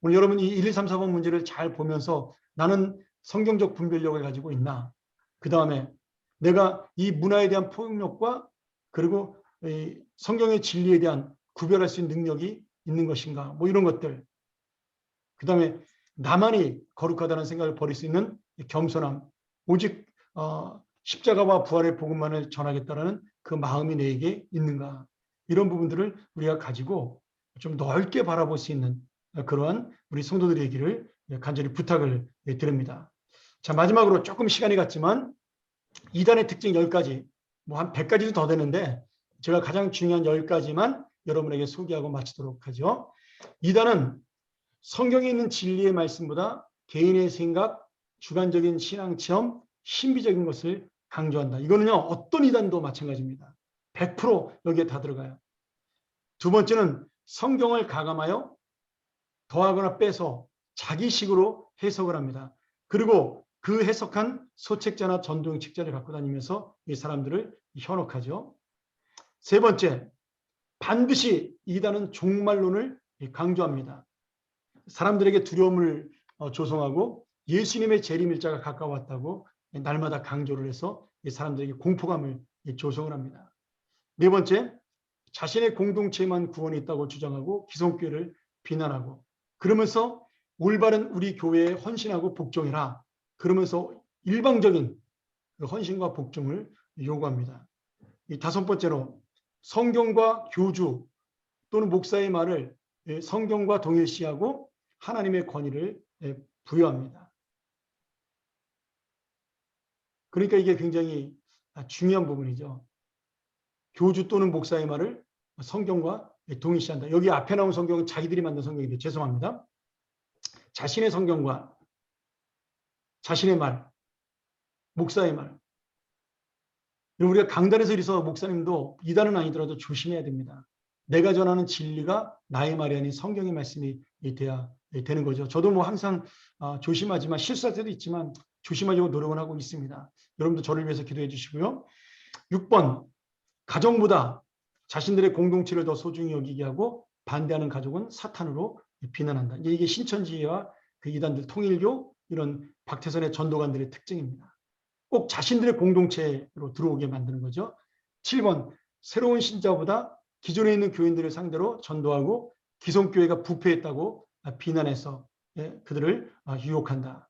오늘 여러분 이 1, 2, 3, 4번 문제를 잘 보면서 나는 성경적 분별력을 가지고 있나? 그 다음에 내가 이 문화에 대한 포용력과 그리고 이 성경의 진리에 대한 구별할 수 있는 능력이 있는 것인가? 뭐 이런 것들. 그 다음에 나만이 거룩하다는 생각을 버릴 수 있는 겸손함. 오직 십자가와 부활의 복음만을 전하겠다는 그 마음이 내게 있는가. 이런 부분들을 우리가 가지고 좀 넓게 바라볼 수 있는 그러한 우리 성도들에게를 간절히 부탁을 드립니다. 자, 마지막으로 조금 시간이 갔지만 이단의 특징 10가지, 뭐 한 100가지도 더 되는데 제가 가장 중요한 10가지만 여러분에게 소개하고 마치도록 하죠. 이단은 성경에 있는 진리의 말씀보다 개인의 생각, 주관적인 신앙 체험, 신비적인 것을 강조한다. 이거는요, 어떤 이단도 마찬가지입니다. 100% 여기에 다 들어가요. 두 번째는 성경을 가감하여 더하거나 빼서 자기식으로 해석을 합니다. 그리고 그 해석한 소책자나 전도용 책자를 갖고 다니면서 이 사람들을 현혹하죠. 세 번째, 반드시 이단은 종말론을 강조합니다. 사람들에게 두려움을 조성하고 예수님의 재림일자가 가까웠다고 날마다 강조를 해서 사람들에게 공포감을 조성을 합니다. 네 번째, 자신의 공동체에만 구원이 있다고 주장하고 기성교회를 비난하고 그러면서 올바른 우리 교회에 헌신하고 복종해라. 그러면서 일방적인 헌신과 복종을 요구합니다. 이 다섯 번째로 성경과 교주 또는 목사의 말을 성경과 동일시하고 하나님의 권위를 부여합니다. 그러니까 이게 굉장히 중요한 부분이죠. 교주 또는 목사의 말을 성경과 동일시한다. 여기 앞에 나온 성경은 자기들이 만든 성경인데 죄송합니다. 자신의 성경과 자신의 말, 목사의 말. 우리가 강단에서 이래서 목사님도 이단은 아니더라도 조심해야 됩니다. 내가 전하는 진리가 나의 말이 아닌 성경의 말씀이 돼야 되는 거죠. 저도 뭐 항상 조심하지만 실수할 때도 있지만 조심하려고 노력을 하고 있습니다. 여러분도 저를 위해서 기도해 주시고요. 6번, 가정보다 자신들의 공동체를 더 소중히 여기게 하고 반대하는 가족은 사탄으로 비난한다. 이게 신천지와 그 이단들 통일교 이런 박태선의 전도관들의 특징입니다. 꼭 자신들의 공동체로 들어오게 만드는 거죠. 7번, 새로운 신자보다 기존에 있는 교인들을 상대로 전도하고 기성교회가 부패했다고 비난해서 그들을 유혹한다.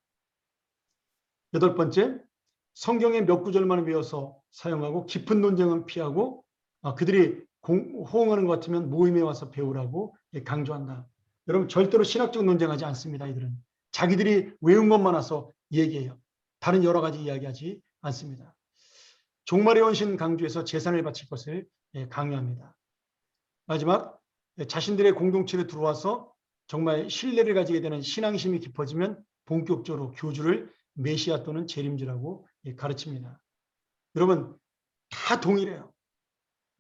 8번째, 성경의 몇 구절만 외워서 사용하고 깊은 논쟁은 피하고 그들이 호응하는 것 같으면 모임에 와서 배우라고 강조한다. 여러분 절대로 신학적 논쟁하지 않습니다. 이들은 자기들이 외운 것만 와서 얘기해요. 다른 여러 가지 이야기하지 않습니다. 종말의 원신 강조해서 재산을 바칠 것을 강요합니다. 마지막, 자신들의 공동체로 들어와서 정말 신뢰를 가지게 되는 신앙심이 깊어지면 본격적으로 교주를 메시아 또는 재림주라고 가르칩니다. 여러분 다 동일해요.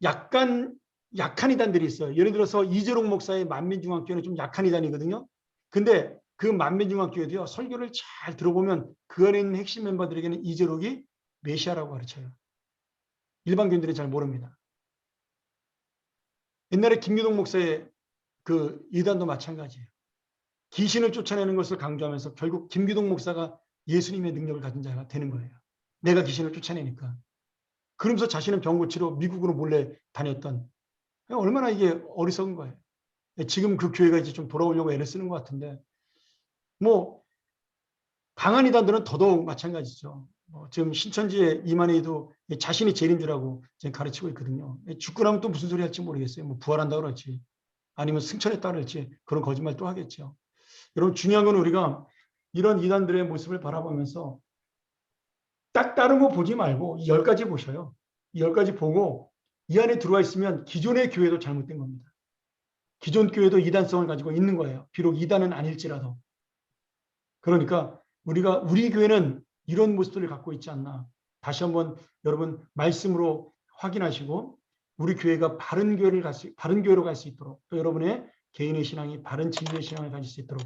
약한 이단들이 있어요. 예를 들어서 이재록 목사의 만민중앙교회는 좀 약한 이단이거든요. 근데 그 만민중앙교회도요, 설교를 잘 들어보면 그 안에 있는 핵심 멤버들에게는 이재록이 메시아라고 가르쳐요. 일반 교인들은 잘 모릅니다. 옛날에 김유동 목사의 그 이단도 마찬가지예요. 귀신을 쫓아내는 것을 강조하면서 결국 김규동 목사가 예수님의 능력을 가진 자가 되는 거예요. 내가 귀신을 쫓아내니까. 그러면서 자신은 병 고치러 미국으로 몰래 다녔던, 얼마나 이게 어리석은 거예요. 지금 그 교회가 이제 좀 돌아오려고 애를 쓰는 것 같은데, 뭐 강한 이단들은 더더욱 마찬가지죠. 지금 신천지의 이만희도 자신이 재림 주라고 가르치고 있거든요. 죽고 나면 또 무슨 소리 할지 모르겠어요. 뭐 부활한다 그럴지 아니면 승천했다 그럴지 그런 거짓말 또 하겠죠. 여러분 중요한 건 우리가 이런 이단들의 모습을 바라보면서 딱 다른 거 보지 말고 이 10가지 보셔요. 이 10가지 보고 이 안에 들어와 있으면 기존의 교회도 잘못된 겁니다. 기존 교회도 이단성을 가지고 있는 거예요. 비록 이단은 아닐지라도. 그러니까 우리 교회는 이런 모습들을 갖고 있지 않나. 다시 한번 여러분 말씀으로 확인하시고 우리 교회가 바른 교회로 갈 수 있도록 또 여러분의 개인의 신앙이 바른 진리의 신앙을 가질 수 있도록,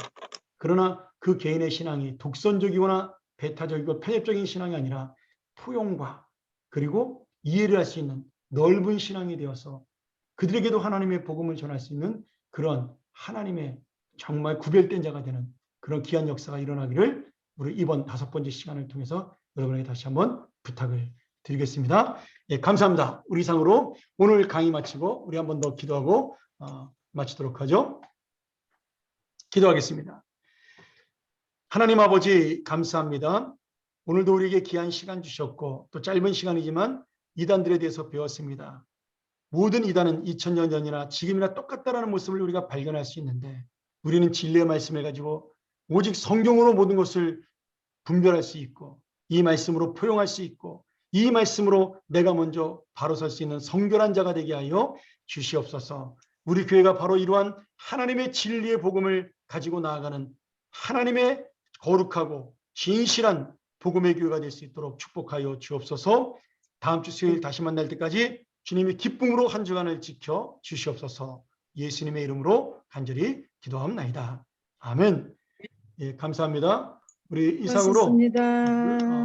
그러나 그 개인의 신앙이 독선적이거나 배타적이고 편협적인 신앙이 아니라 포용과 그리고 이해를 할 수 있는 넓은 신앙이 되어서 그들에게도 하나님의 복음을 전할 수 있는 그런 하나님의 정말 구별된 자가 되는 그런 귀한 역사가 일어나기를 우리 이번 5번째 시간을 통해서 여러분에게 다시 한번 부탁을 드리겠습니다. 예, 감사합니다. 우리 이상으로 오늘 강의 마치고 우리 한번 더 기도하고 마치도록 하죠. 기도하겠습니다. 하나님 아버지 감사합니다. 오늘도 우리에게 귀한 시간 주셨고 또 짧은 시간이지만 이단들에 대해서 배웠습니다. 모든 이단은 2000년 전이나 지금이나 똑같다라는 모습을 우리가 발견할 수 있는데 우리는 진리의 말씀을 가지고 오직 성경으로 모든 것을 분별할 수 있고 이 말씀으로 포용할 수 있고 이 말씀으로 내가 먼저 바로 설 수 있는 성결한 자가 되게 하여 주시옵소서. 우리 교회가 바로 이러한 하나님의 진리의 복음을 가지고 나아가는 하나님의 거룩하고 진실한 복음의 교회가 될 수 있도록 축복하여 주옵소서. 다음 주 수요일 다시 만날 때까지 주님이 기쁨으로 한 주간을 지켜 주시옵소서. 예수님의 이름으로 간절히 기도하옵나이다. 아멘. 예, 감사합니다. 우리 이상으로 고맙습니다.